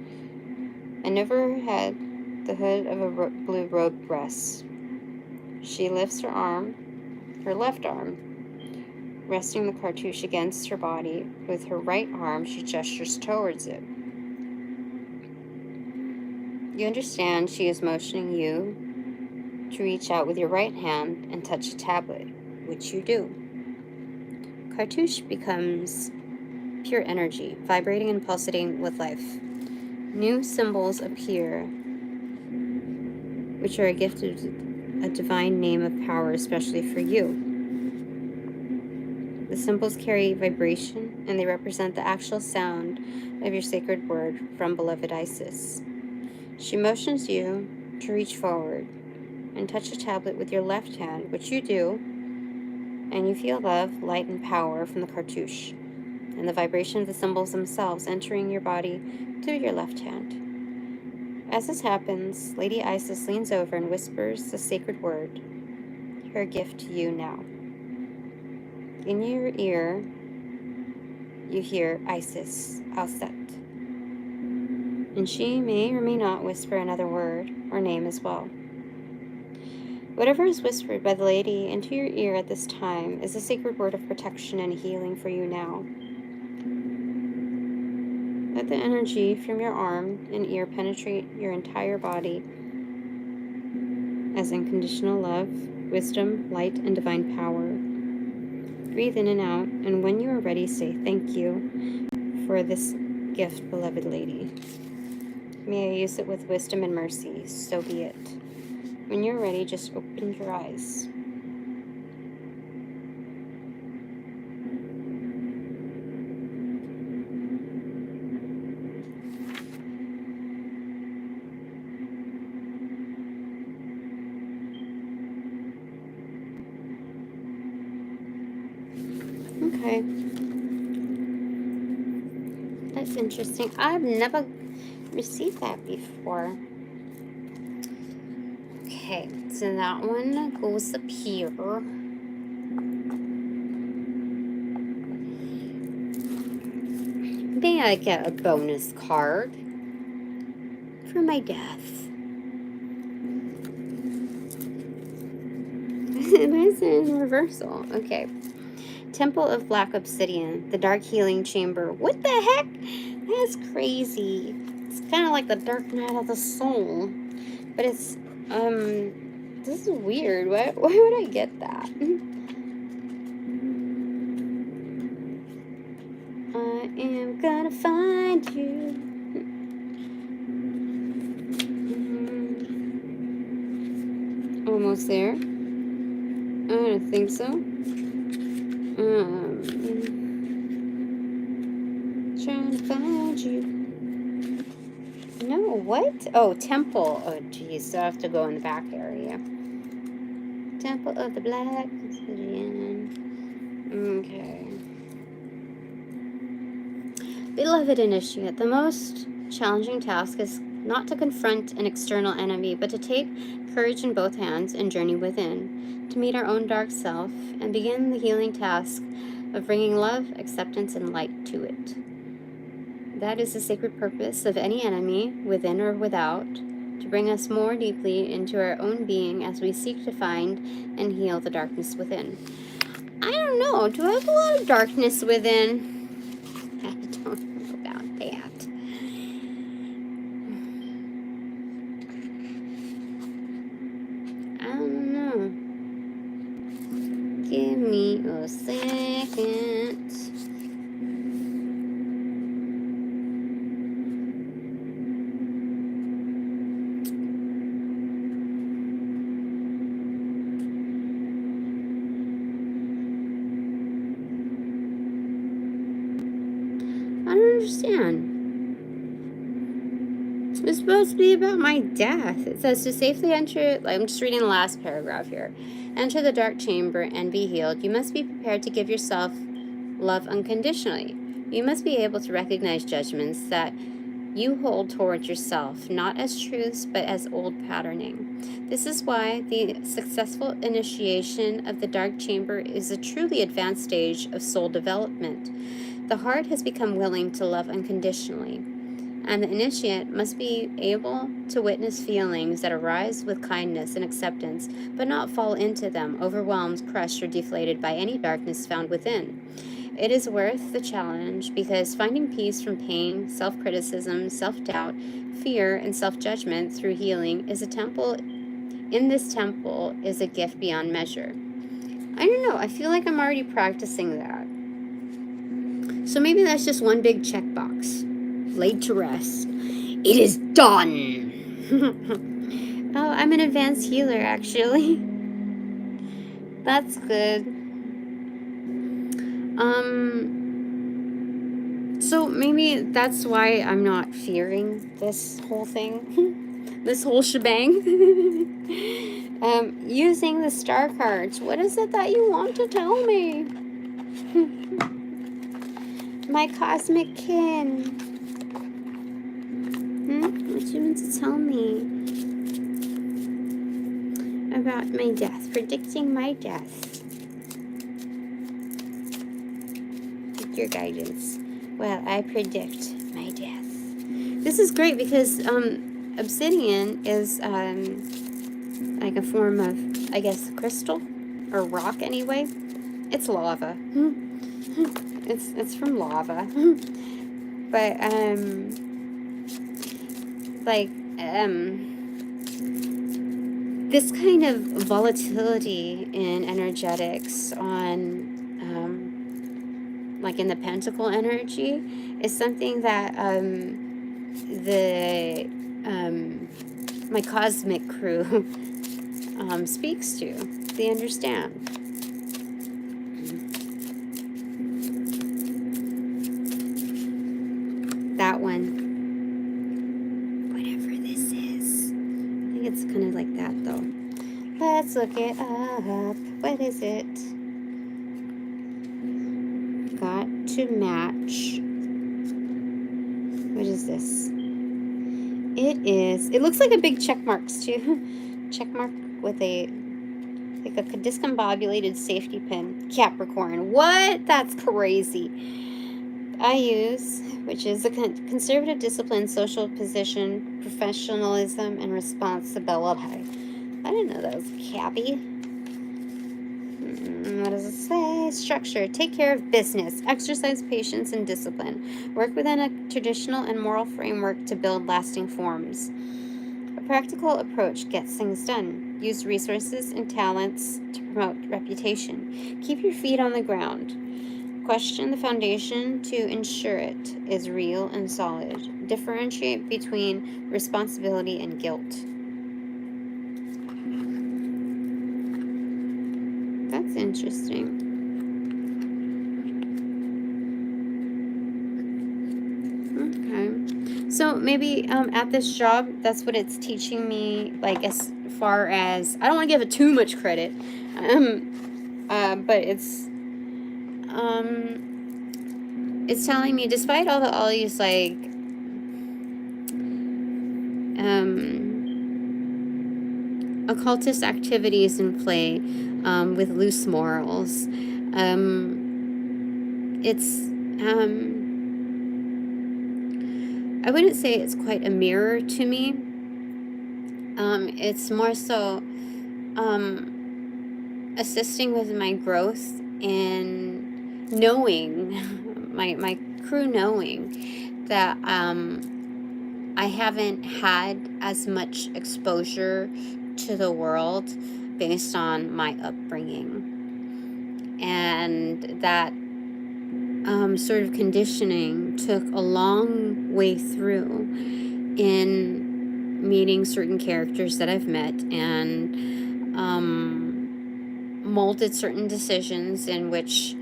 and over her head the hood of a blue robe rests. She lifts her left arm, resting the cartouche against her body. With her right arm, she gestures towards it. You understand she is motioning you to reach out with your right hand and touch a tablet, which you do. Cartouche becomes pure energy, vibrating and pulsating with life. New symbols appear, which are a gift of a divine name of power, especially for you. The symbols carry vibration, and they represent the actual sound of your sacred word from beloved Isis. She motions you to reach forward and touch a tablet with your left hand, which you do, and you feel love, light, and power from the cartouche, and the vibration of the symbols themselves entering your body through your left hand. As this happens, Lady Isis leans over and whispers the sacred word, her gift to you now. In your ear, you hear Isis, Alset. And she may or may not whisper another word or name as well. Whatever is whispered by the lady into your ear at this time is a sacred word of protection and healing for you now. Let the energy from your arm and ear penetrate your entire body as unconditional love, wisdom, light, and divine power. Breathe in and out, and when you are ready, say thank you for this gift, beloved lady. May I use it with wisdom and mercy, so be it. When you're ready, just open your eyes. Okay. That's interesting. I've never received that before. Okay, so that one goes up here. May I get a bonus card for my death? Why is it in reversal? Okay. Temple of Black Obsidian, the Dark Healing Chamber. What the heck? That's crazy. It's kind of like the Dark Night of the Soul. But it's, this is weird. Why would I get that? I am gonna find you. Almost there. I don't think so. Trying to find you. No, what? Oh, temple. Oh, geez. So I have to go in the back area. Temple of the Black Obsidian. Okay. Beloved Initiate, the most challenging task is not to confront an external enemy, but to take courage in both hands and journey within, to meet our own dark self and begin the healing task of bringing love, acceptance, and light to it. That is the sacred purpose of any enemy, within or without, to bring us more deeply into our own being as we seek to find and heal the darkness within. I don't know. Do I have a lot of darkness within? I don't know about that. I don't know. Give me a second. I don't understand. It's supposed to be about my death. It says to safely enter, I'm just reading the last paragraph here. Enter the dark chamber and be healed. You must be prepared to give yourself love unconditionally. You must be able to recognize judgments that you hold towards yourself, not as truths, but as old patterning. This is why the successful initiation of the dark chamber is a truly advanced stage of soul development. The heart has become willing to love unconditionally, and the initiate must be able to witness feelings that arise with kindness and acceptance, but not fall into them, overwhelmed, crushed, or deflated by any darkness found within. It is worth the challenge because finding peace from pain, self-criticism, self-doubt, fear, and self-judgment through healing is a temple. In this temple is a gift beyond measure. I don't know. I feel like I'm already practicing that. So maybe that's just one big checkbox. Laid to rest. It is done. Oh, I'm an advanced healer, actually. That's good. So maybe that's why I'm not fearing this whole thing, this whole shebang. Using the star cards. What is it that you want to tell me? My cosmic kin. What do you want to tell me about my death? Predicting my death. Your guidance. Well, I predict my death. This is great because obsidian is like a form of, I guess, crystal or rock anyway. It's lava. It's from lava. But this kind of volatility in energetics on like in the pentacle energy is something that my cosmic crew speaks to. They understand. That one. Whatever this is. I think it's kind of like that though. Let's look it up. What is it? Got to match. What is this? It looks like a big check marks too. Check mark with a like a discombobulated safety pin. Capricorn. What? That's crazy. AEIOU, which is a conservative discipline, social position, professionalism, and responsibility. I didn't know that was Cappy. What does it say? Structure. Take care of business. Exercise patience and discipline. Work within a traditional and moral framework to build lasting forms. A practical approach gets things done. Use resources and talents to promote reputation. Keep your feet on the ground. Question the foundation to ensure it is real and solid. Differentiate between responsibility and guilt. That's interesting. Okay. So maybe at this job, that's what it's teaching me, like as far as, I don't want to give it too much credit, but it's telling me, despite all these like occultist activities in play with loose morals, it's I wouldn't say it's quite a mirror to me. It's more so assisting with my growth in knowing, my crew knowing that I haven't had as much exposure to the world based on my upbringing. And that sort of conditioning took a long way through in meeting certain characters that I've met and molded certain decisions in which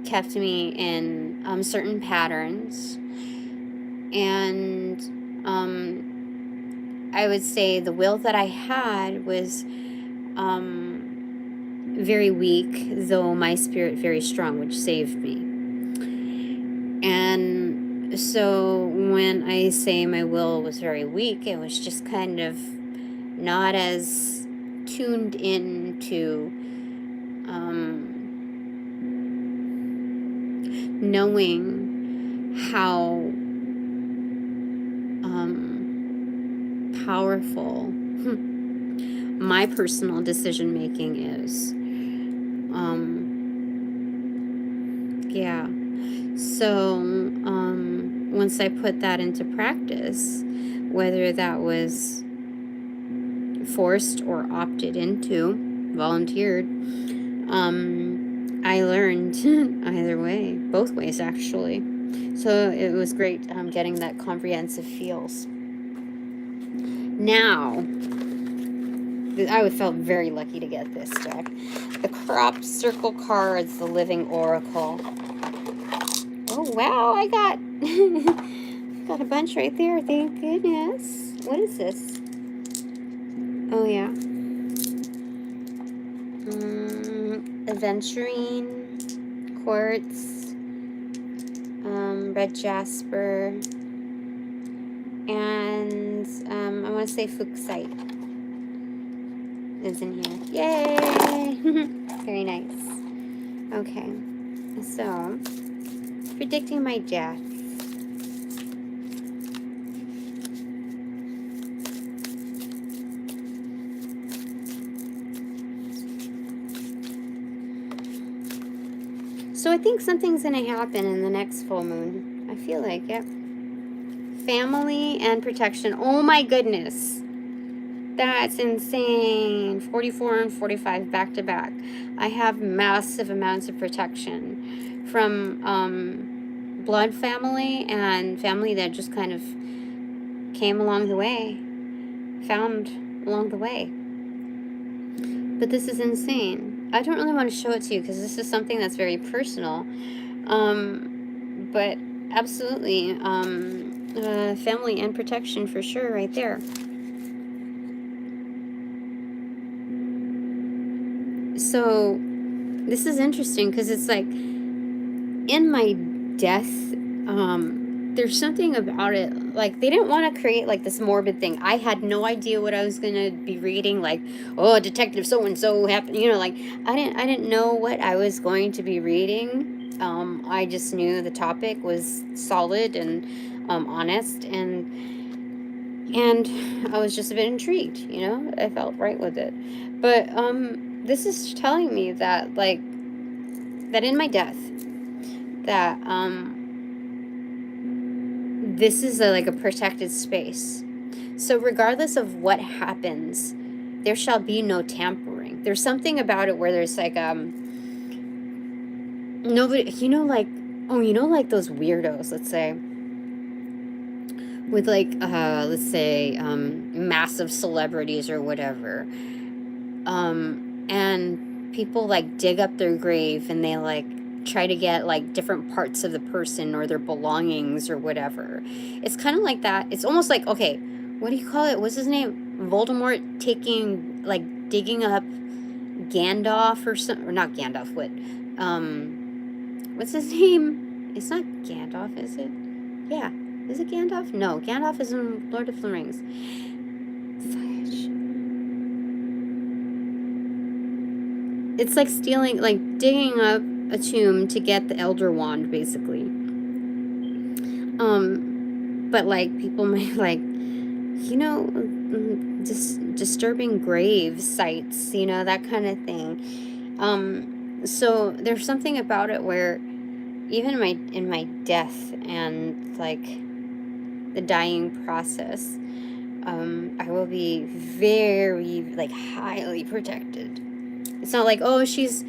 kept me in certain patterns. And I would say the will that I had was very weak, though my spirit very strong, which saved me. And So when I say my will was very weak, it was just kind of not as tuned in to knowing how powerful my personal decision making is. Yeah. So once I put that into practice, whether that was forced or opted into, volunteered, I learned either way, both ways actually. So it was great getting that comprehensive feels. Now, I felt very lucky to get this deck. The Crop Circle cards, the Living Oracle. Oh wow, I got got a bunch right there, thank goodness. What is this? Oh yeah. Aventurine, Quartz, Red Jasper, and I want to say Fuchsite is in here. Yay! Very nice. Okay, so predicting my death. So I think something's going to happen in the next full moon. I feel like it. Family and protection. Oh my goodness. That's insane. 44 and 45 back to back. I have massive amounts of protection from blood family and family that just kind of came along the way. Found along the way. But this is insane. I don't really want to show it to you because this is something that's very personal. But absolutely, family and protection for sure right there. So this is interesting because it's like in my death, there's something about it, like they didn't want to create like this morbid thing. I had no idea what I was gonna be reading, like, oh, detective so and so happened, you know, like I didn't know what I was going to be reading. I just knew the topic was solid and honest, and I was just a bit intrigued, you know. I felt right with it. But this is telling me that, like, that in my death, that this is like a protected space. So regardless of what happens, there shall be no tampering. There's something about it where there's like nobody, you know, like, oh, you know, like those weirdos, let's say, with like let's say massive celebrities or whatever, and people like dig up their grave and they like try to get like different parts of the person or their belongings or whatever. It's kind of like that. It's almost like, okay, what do you call it? What's his name? Voldemort taking, like, digging up Gandalf or something, or not Gandalf, what? What's his name? It's not Gandalf, is it? Yeah. Is it Gandalf? No, Gandalf is in Lord of the Rings. It's like stealing, like digging up a tomb to get the Elder Wand, basically. But like people might like, you know, disturbing grave sites, you know, that kind of thing. So there's something about it where even in my death and like the dying process, I will be very like highly protected. It's not like, oh, she's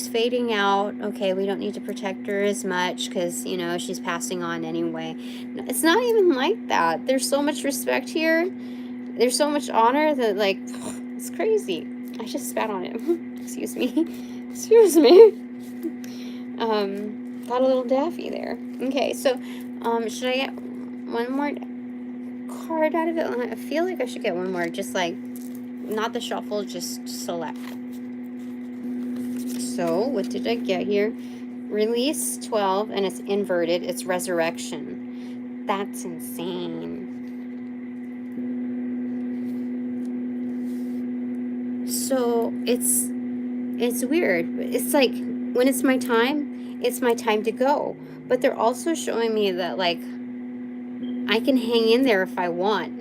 fading out. Okay, we don't need to protect her as much because, you know, she's passing on anyway. No, it's not even like that. There's so much respect here. There's so much honor that, like, it's crazy. I just spat on it. Excuse me. Excuse me. Got a little daffy there. Okay, so, should I get one more card out of it? I feel like I should get one more. Just like, not the shuffle, just select. So, what did I get here? Release 12, and it's inverted. It's resurrection. That's insane. So it's weird. It's like when it's my time to go. But they're also showing me that like I can hang in there if I want.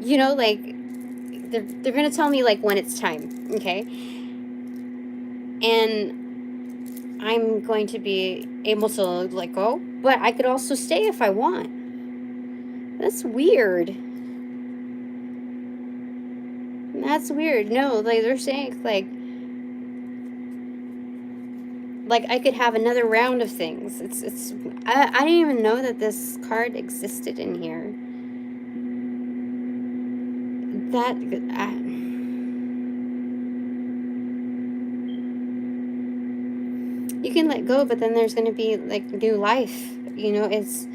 You know, like they're gonna tell me like when it's time, okay? And I'm going to be able to let go, but I could also stay if I want. That's weird. That's weird. No, like they're saying like I could have another round of things. I didn't even know that this card existed in here. That you can let go, but then there's going to be like new life. You know, it's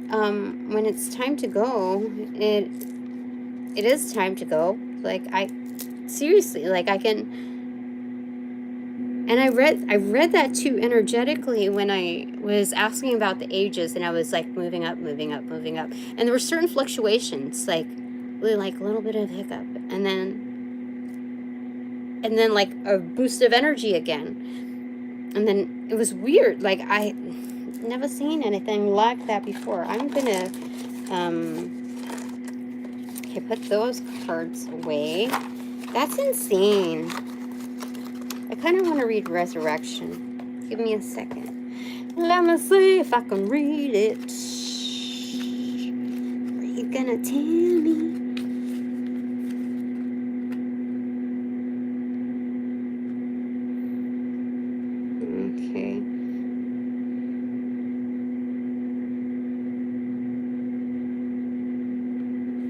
when it's time to go, it is time to go. Like seriously, like I can. And I read that too energetically when I was asking about the ages, and I was like moving up, and there were certain fluctuations, like a little bit of hiccup, and then like a boost of energy again, and then it was weird. Like I never seen anything like that before. I'm gonna okay, put those cards away. That's insane. I kind of want to read Resurrection. Give me a second. Let me see if I can read it. Are you gonna tell me?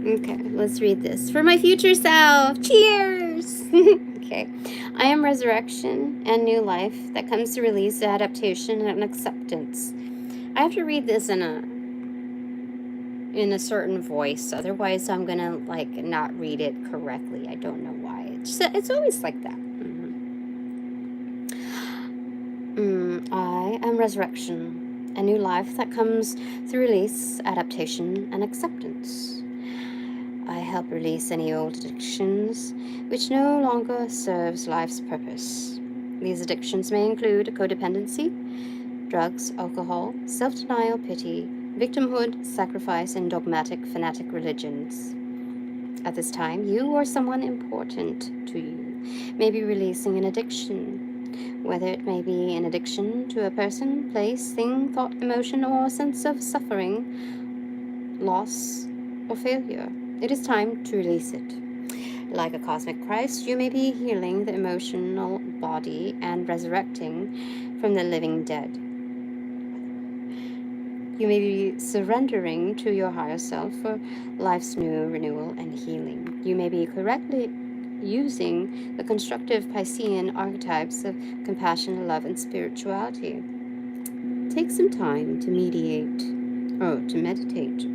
Okay, let's read this. For my future self, cheers! Okay, I am resurrection and new life that comes to release, adaptation, and acceptance. I have to read this in a certain voice, otherwise I'm gonna like not read it correctly. I don't know why. It's always like that. I am resurrection, a new life that comes through release, adaptation, and acceptance. I help release any old addictions which no longer serves life's purpose. These addictions may include codependency, drugs, alcohol, self-denial, pity, victimhood, sacrifice, and dogmatic, fanatic religions. At this time, you or someone important to you may be releasing an addiction, whether it may be an addiction to a person, place, thing, thought, emotion, or sense of suffering, loss, or failure. It is time to release it. Like a cosmic Christ, you may be healing the emotional body and resurrecting from the living dead. You may be surrendering to your higher self for life's new renewal and healing. You may be correctly using the constructive Piscean archetypes of compassion, love, and spirituality. Take some time to meditate,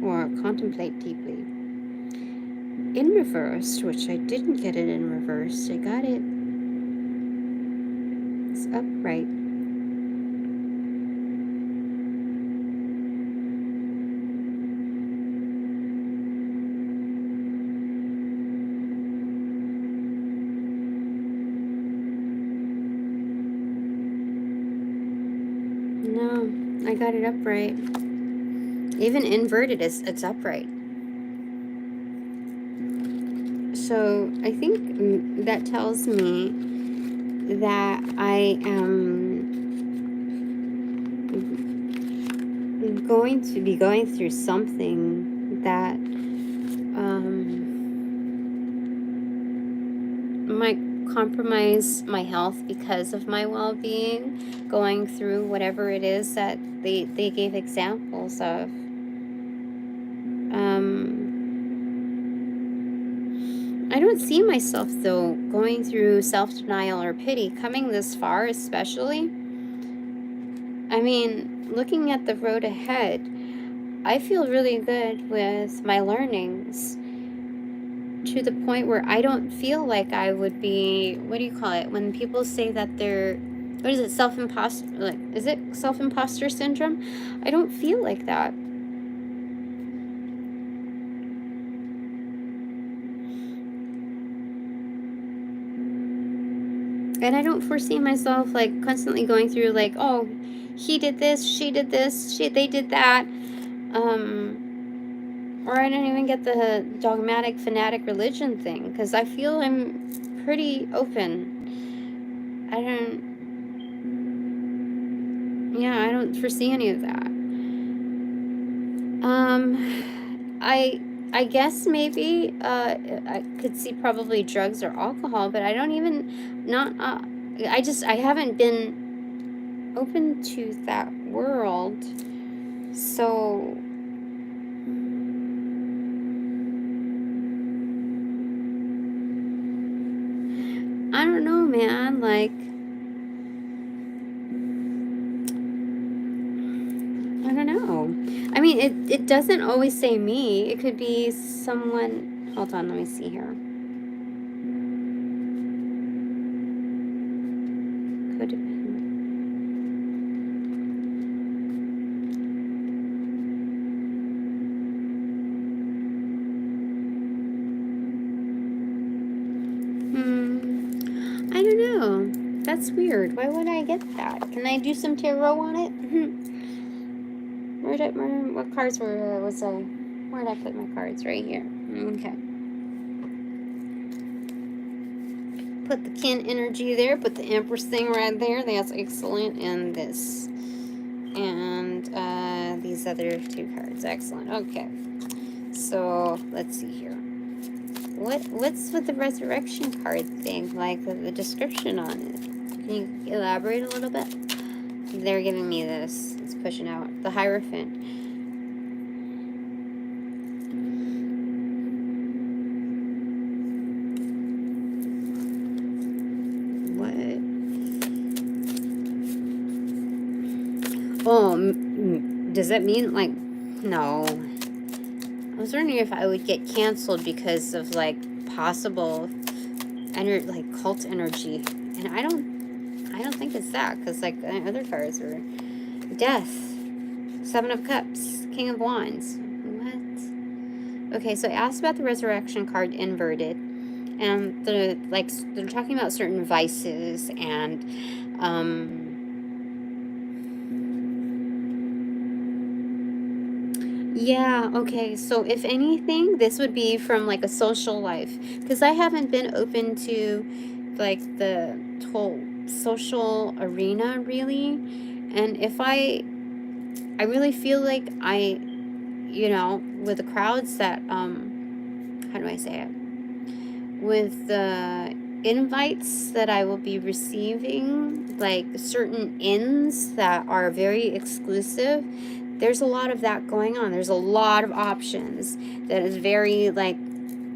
or contemplate deeply. In reverse, which I didn't get it in reverse, I got it. It's upright. No, I got it upright. Even inverted, it's upright. So I think that tells me that I am going to be going through something that might compromise my health because of my well-being, going through whatever it is that they gave examples of. I don't see myself, though, going through self-denial or pity, coming this far especially. I mean, looking at the road ahead, I feel really good with my learnings to the point where I don't feel like I would be, what do you call it, when people say that they're what is it, self-imposter, like, is it self-imposter syndrome? I don't feel like that. And I don't foresee myself, like, constantly going through, like, oh, he did this, she did this, they did that. Or I don't even get the dogmatic, fanatic religion thing, because I feel I'm pretty open. I don't foresee any of that. I guess maybe I could see probably drugs or alcohol, but I don't even, I haven't been open to that world. So I don't know, man, like, I don't know. I mean, it doesn't always say me. It could be someone. Hold on, let me see here. Could have been. I don't know. That's weird. Why would I get that? Can I do some tarot on it? What cards where did I put my cards? Right here. Okay. Put the kin energy there. Put the Empress thing right there. That's excellent. And this. And these other two cards. Excellent. Okay. So, let's see here. What's with the resurrection card thing? Like the description on it. Can you elaborate a little bit? They're giving me this. It's pushing out. The Hierophant. What? Oh, does that mean, like, no. I was wondering if I would get canceled because of, like, possible like cult energy. And I don't think it's that, because, like, other cards are Death, Seven of Cups, King of Wands. What? Okay, so I asked about the Resurrection card inverted, and they're talking about certain vices and yeah, okay, so if anything, this would be from, like, a social life, because I haven't been open to, like, the whole social arena, really. And if I really feel like with the crowds that, how do I say it? With the invites that I will be receiving, like, certain ins that are very exclusive, there's a lot of that going on. There's a lot of options that is very, like,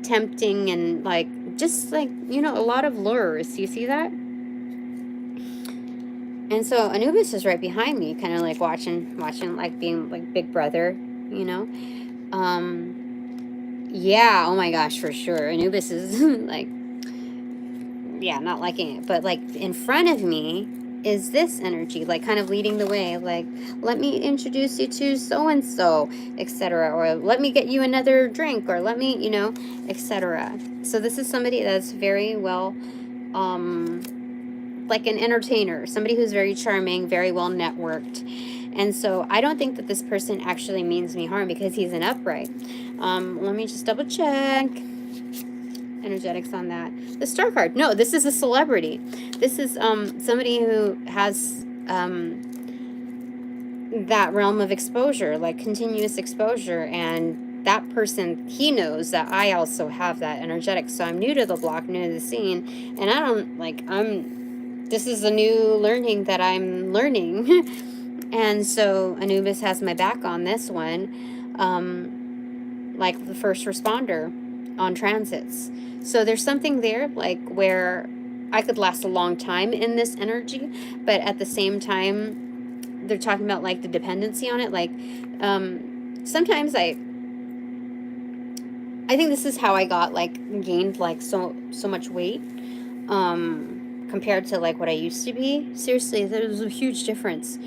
tempting and, like, just, like, a lot of lures. You see that? And so Anubis is right behind me, kind of like watching, like, being like big brother, yeah, oh my gosh, for sure. Anubis is like, yeah, not liking it. But, like, in front of me is this energy, like, kind of leading the way, like, let me introduce you to so-and-so, etc. Or let me get you another drink, or let me, etc. So this is somebody that's very well, like an entertainer, somebody who's very charming, very well networked. And so I don't think that this person actually means me harm, because he's an upright. Let me just double check energetics on that. The star card. No, this is a celebrity. This is somebody who has that realm of exposure, like continuous exposure, and that person, he knows that I also have that energetic. So I'm new to the block, new to the scene, and I don't, like, this is a new learning that I'm learning. And so Anubis has my back on this one, like the first responder on transits. So there's something there, like, where I could last a long time in this energy, but at the same time, they're talking about, like, the dependency on it. Like, sometimes I think this is how I got, like, gained, like, so much weight. compared to like what I used to be. Seriously, there's a huge difference.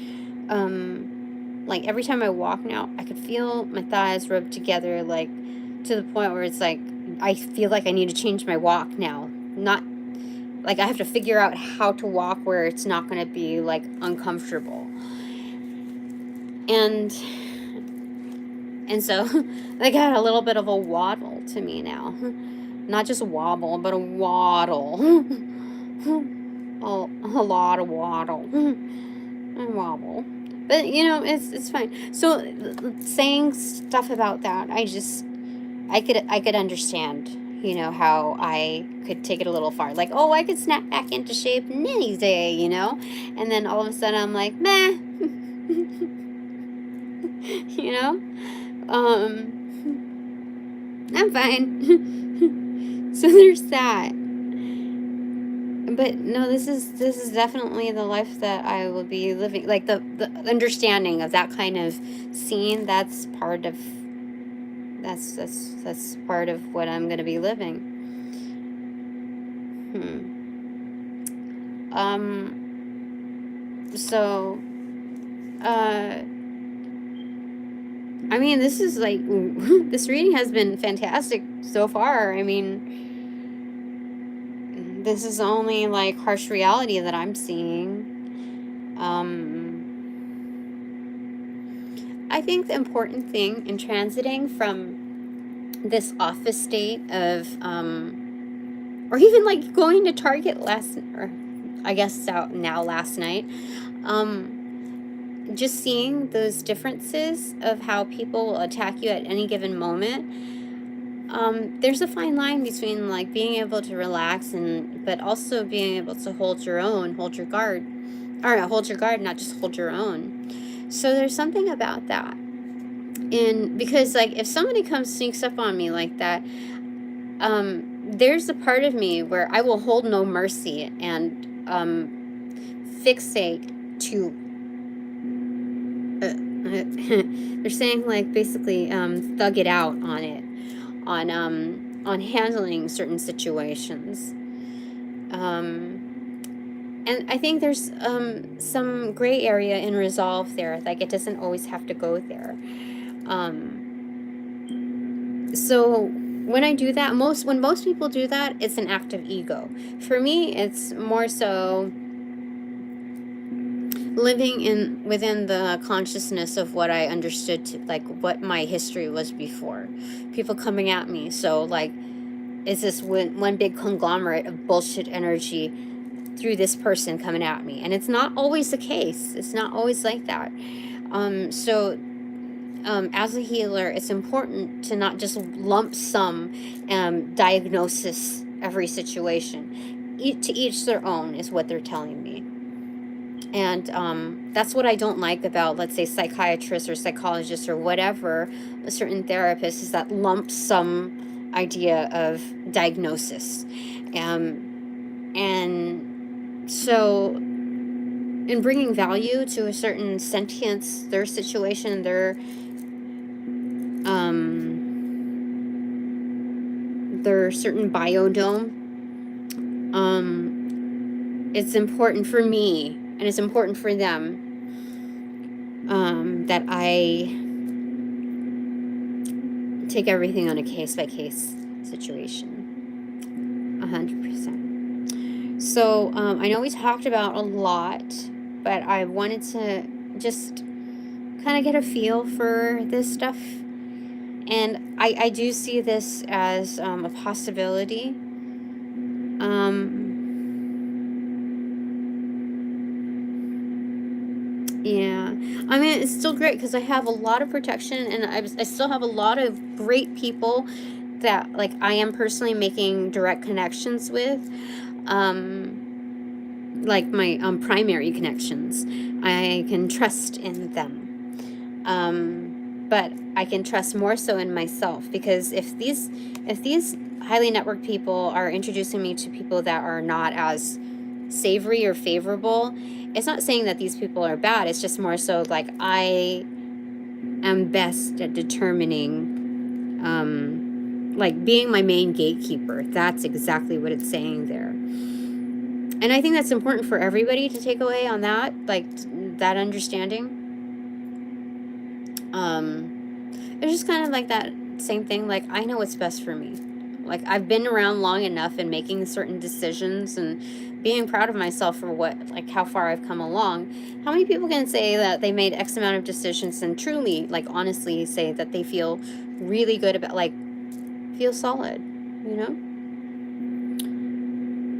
Like every time I walk now, I could feel my thighs rub together, like to the point where it's like I feel like I need to change my walk now. Not like I have to figure out how to walk where it's not going to be like uncomfortable. And so I got a little bit of a waddle to me now. Not just a wobble, but a waddle. a lot of waddle. And wobble. But, you know, it's fine. So, saying stuff about that, I could understand, you know, how I could take it a little far. Like, oh, I could snap back into shape any day, you know? And then all of a sudden I'm like, meh. You know? I'm fine. So there's that. But no, this is definitely the life that I will be living. Like the understanding of that kind of scene, that's part of part of what I'm gonna be living. So I mean, this is like this reading has been fantastic so far. I mean, this is only like harsh reality that I'm seeing. I think the important thing in transiting from this office state of, or even like going to Target last night, just seeing those differences of how people will attack you at any given moment. There's a fine line between like being able to relax but also being able to hold your guard, not just hold your own. So there's something about that. And because like if somebody sneaks up on me like that, there's a part of me where I will hold no mercy and fixate to they're saying like basically thug it out on it, on handling certain situations. And I think there's some gray area in resolve there. Like it doesn't always have to go there. So when I do that, when most people do that, it's an act of ego. For me, it's more so living within the consciousness of what I understood, like what my history was before. People coming at me. So like, is this one big conglomerate of bullshit energy through this person coming at me? And it's not always the case. It's not always like that. As a healer, it's important to not just lump sum diagnosis every situation. To each their own is what they're telling me. And that's what I don't like about, let's say, psychiatrists or psychologists or whatever, a certain therapist, is that lump sum idea of diagnosis. And so in bringing value to a certain sentience, their situation, their certain biodome, it's important for me and it's important for them that I take everything on a case-by-case situation, 100%. So I know we talked about a lot, but I wanted to just kind of get a feel for this stuff. And I do see this as a possibility. Yeah, I mean, it's still great because I have a lot of protection, and I still have a lot of great people that like I am personally making direct connections with, like my primary connections. I can trust in them, but I can trust more so in myself, because if these highly networked people are introducing me to people that are not as savory or favorable, it's not saying that these people are bad. It's just more so like I am best at determining, like being my main gatekeeper. That's exactly what it's saying there. And I think that's important for everybody to take away on that, like that understanding. It's just kind of like that same thing, like I know what's best for me. Like I've been around long enough and making certain decisions and being proud of myself for what, like how far I've come along. How many people can say that they made X amount of decisions and truly, like honestly say that they feel really good about, like feel solid, you know?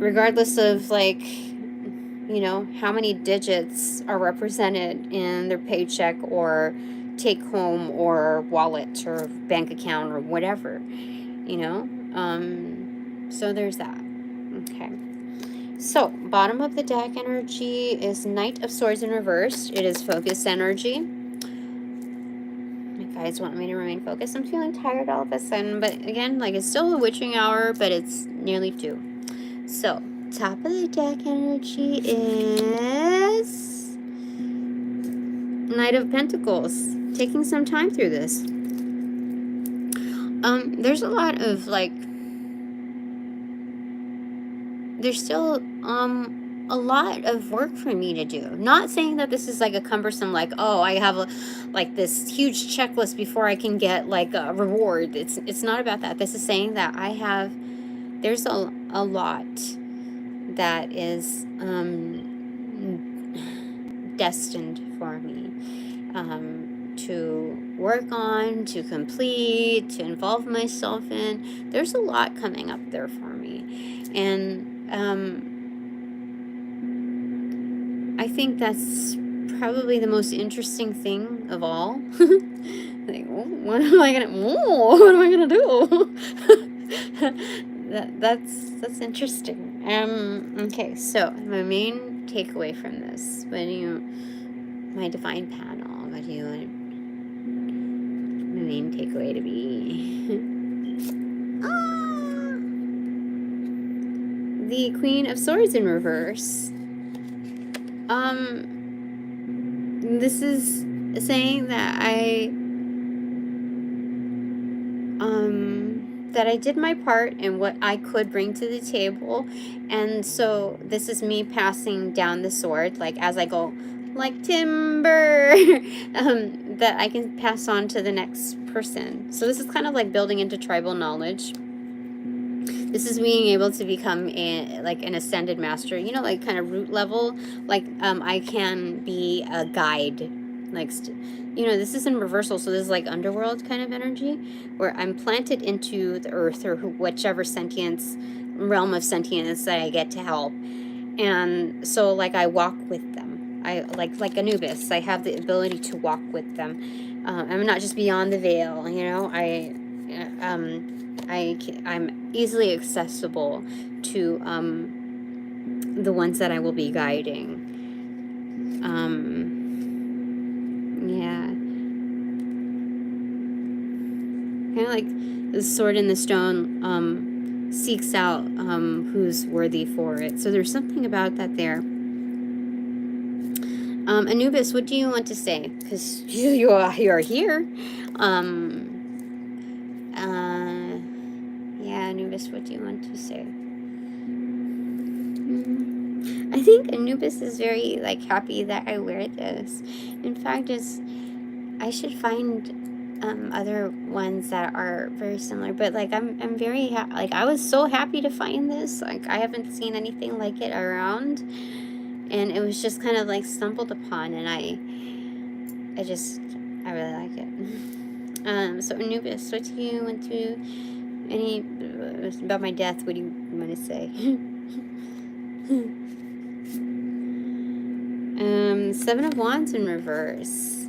Regardless of like, you know, how many digits are represented in their paycheck or take home or wallet or bank account or whatever, you know? So there's that. Okay. So bottom of the deck energy is Knight of Swords in reverse. It is focus energy. My guides want me to remain focused. I'm feeling tired all of a sudden, but again, like it's still a witching hour, but it's nearly 2. So top of the deck energy is Knight of Pentacles. Taking some time through this. There's a lot of like, there's still a lot of work for me to do. Not saying that this is like a cumbersome, like, oh, I have a like this huge checklist before I can get like a reward. It's not about that. This is saying that I have, there's a lot that is destined for me to work on, to complete, to involve myself in. There's a lot coming up there for me. And I think that's probably the most interesting thing of all. Like, what am I gonna do? That's interesting. Okay, so my main takeaway from this, my divine panel, what do you want my main takeaway to be? The Queen of Swords in reverse. This is saying that I did my part in what I could bring to the table, and so this is me passing down the sword, like as I go, like timber, that I can pass on to the next person. So this is kind of like building into tribal knowledge. This is being able to become an ascended master, you know, like kind of root level. Like I can be a guide, like you know, this is in reversal, so this is like underworld kind of energy, where I'm planted into the earth or whichever realm of sentience that I get to help. And so like I walk with them. I like Anubis. I have the ability to walk with them. I'm not just beyond the veil, you know. I'm easily accessible to the ones that I will be guiding. Yeah. Kind of like the sword in the stone seeks out who's worthy for it. So there's something about that there. Anubis, what do you want to say? Because you are here. Yeah, Anubis, what do you want to say? I think Anubis is very like happy that I wear this. In fact, I should find other ones that are very similar. But like I'm very like I was so happy to find this. Like I haven't seen anything like it around, and it was just kind of like stumbled upon, and I really like it. So Anubis, what do you want to? About my death, what do you want to say? 7 of Wands in reverse.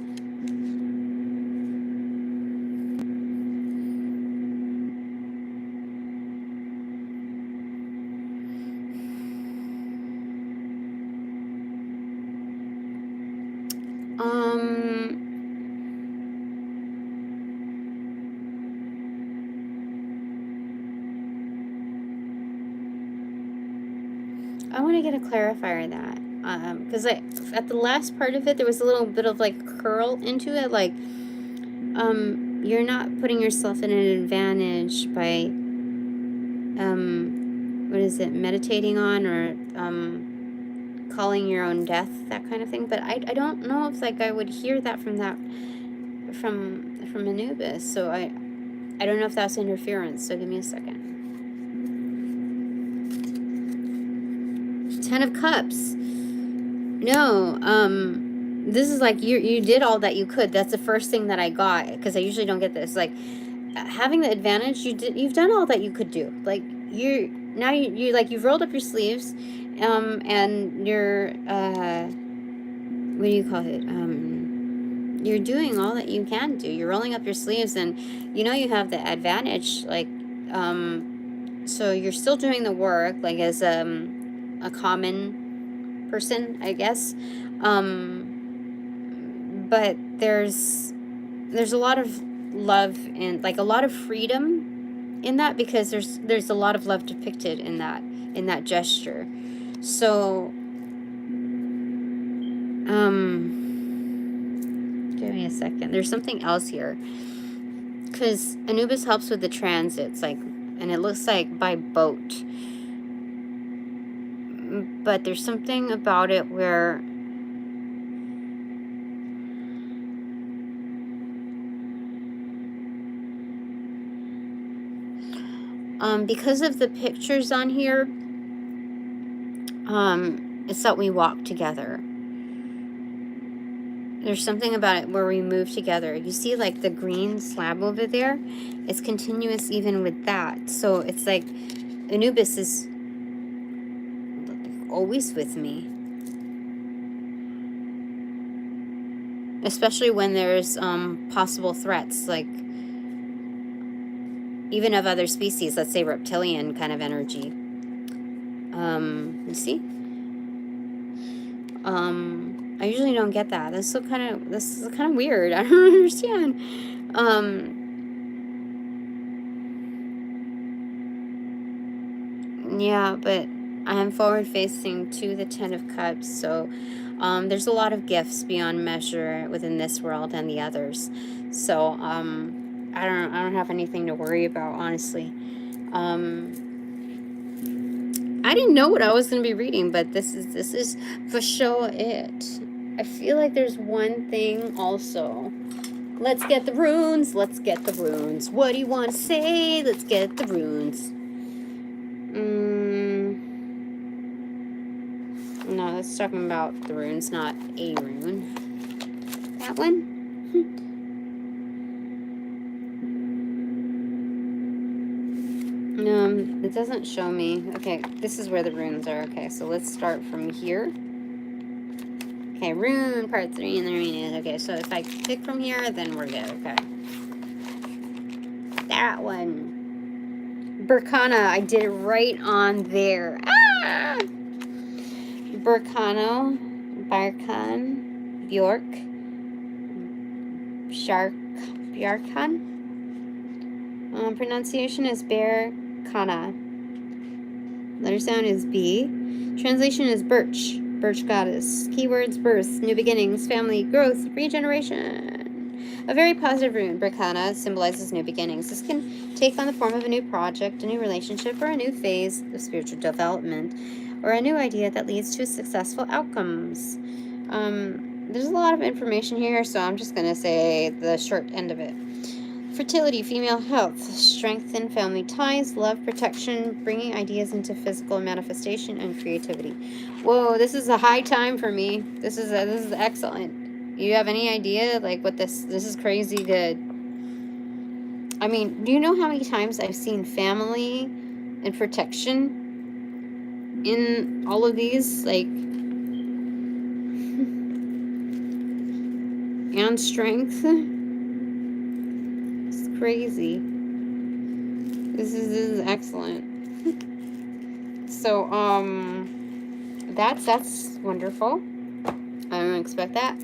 I want to get a clarifier of that. Because at the last part of it, there was a little bit of like curl into it, like you're not putting yourself in an advantage by what is it, meditating on, or calling your own death, that kind of thing. But I don't know if like I would hear that from Anubis. So I don't know if that's interference. So give me a second. 10 of Cups. No, this is like you did all that you could. That's the first thing that I got, because I usually don't get this. Like, having the advantage, you've done all that you could do. Like, you like, you've rolled up your sleeves, and you're what do you call it? You're doing all that you can do. You're rolling up your sleeves, and you know you have the advantage. Like, so you're still doing the work, like, as a common person, I guess. But there's a lot of love and like a lot of freedom in that, because there's a lot of love depicted in that gesture. So give me a second. There's something else here, because Anubis helps with the transits, like, and it looks like by boat. But there's something about it where because of the pictures on here, it's that we walk together. There's something about it where we move together. You see, like, the green slab over there? It's continuous even with that. So it's like Anubis is always with me. Especially when there's possible threats, like even of other species, let's say reptilian kind of energy. You see? I usually don't get that. This is kind of weird. I don't understand. Yeah, but I am forward facing to the 10 of Cups, so there's a lot of gifts beyond measure within this world and the others. So I don't have anything to worry about, honestly. I didn't know what I was going to be reading, but this is for sure it. I feel like there's one thing also. Let's get the runes. Let's get the runes. What do you want to say? Let's get the runes. No, that's talking about the runes, not a rune. That one? It doesn't show me. Okay, this is where the runes are. Okay, so let's start from here. Okay, rune part 3 in the arena. Okay, so if I pick from here, then we're good. Okay. That one. Berkana, I did it right on there. Ah! Berkana, Berkan, Bjork, Bjarkan. Pronunciation is Berkana. Letter sound is B. Translation is birch. Birch goddess. Keywords: birth, new beginnings, family, growth, regeneration. A very positive rune, Berkana, symbolizes new beginnings. This can take on the form of a new project, a new relationship, or a new phase of spiritual development, or a new idea that leads to successful outcomes. There's a lot of information here, so I'm just going to say the short end of it. Fertility, female health, strength in family ties, love, protection, bringing ideas into physical manifestation, and creativity. Whoa, this is a high time for me. This is excellent. You have any idea, like, what this is crazy good. I mean, do you know how many times I've seen family and protection in all of these, like, and strength? Crazy. This is excellent. So that's wonderful. I don't expect that.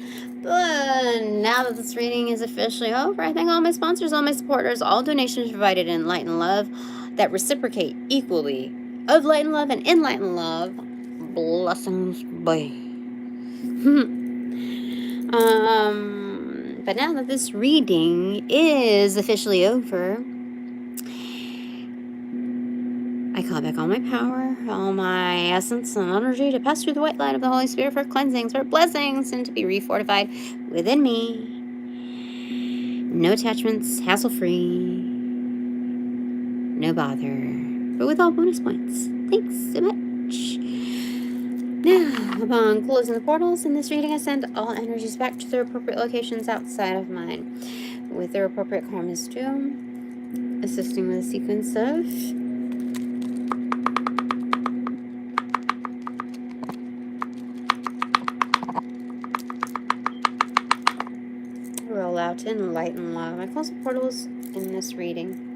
But now that this reading is officially over, I thank all my sponsors, all my supporters, all donations provided in light and love that reciprocate equally of light and love and in light and love. Blessings, bye. But now that this reading is officially over, I call back all my power, all my essence and energy to pass through the white light of the Holy Spirit for cleansings, for blessings, and to be refortified within me. No attachments, hassle-free, no bother, but with all bonus points. Thanks so much. Now, upon closing the portals in this reading, I send all energies back to their appropriate locations outside of mine, with their appropriate karmas due, assisting with a sequence of roll out and light and love. I close the portals in this reading.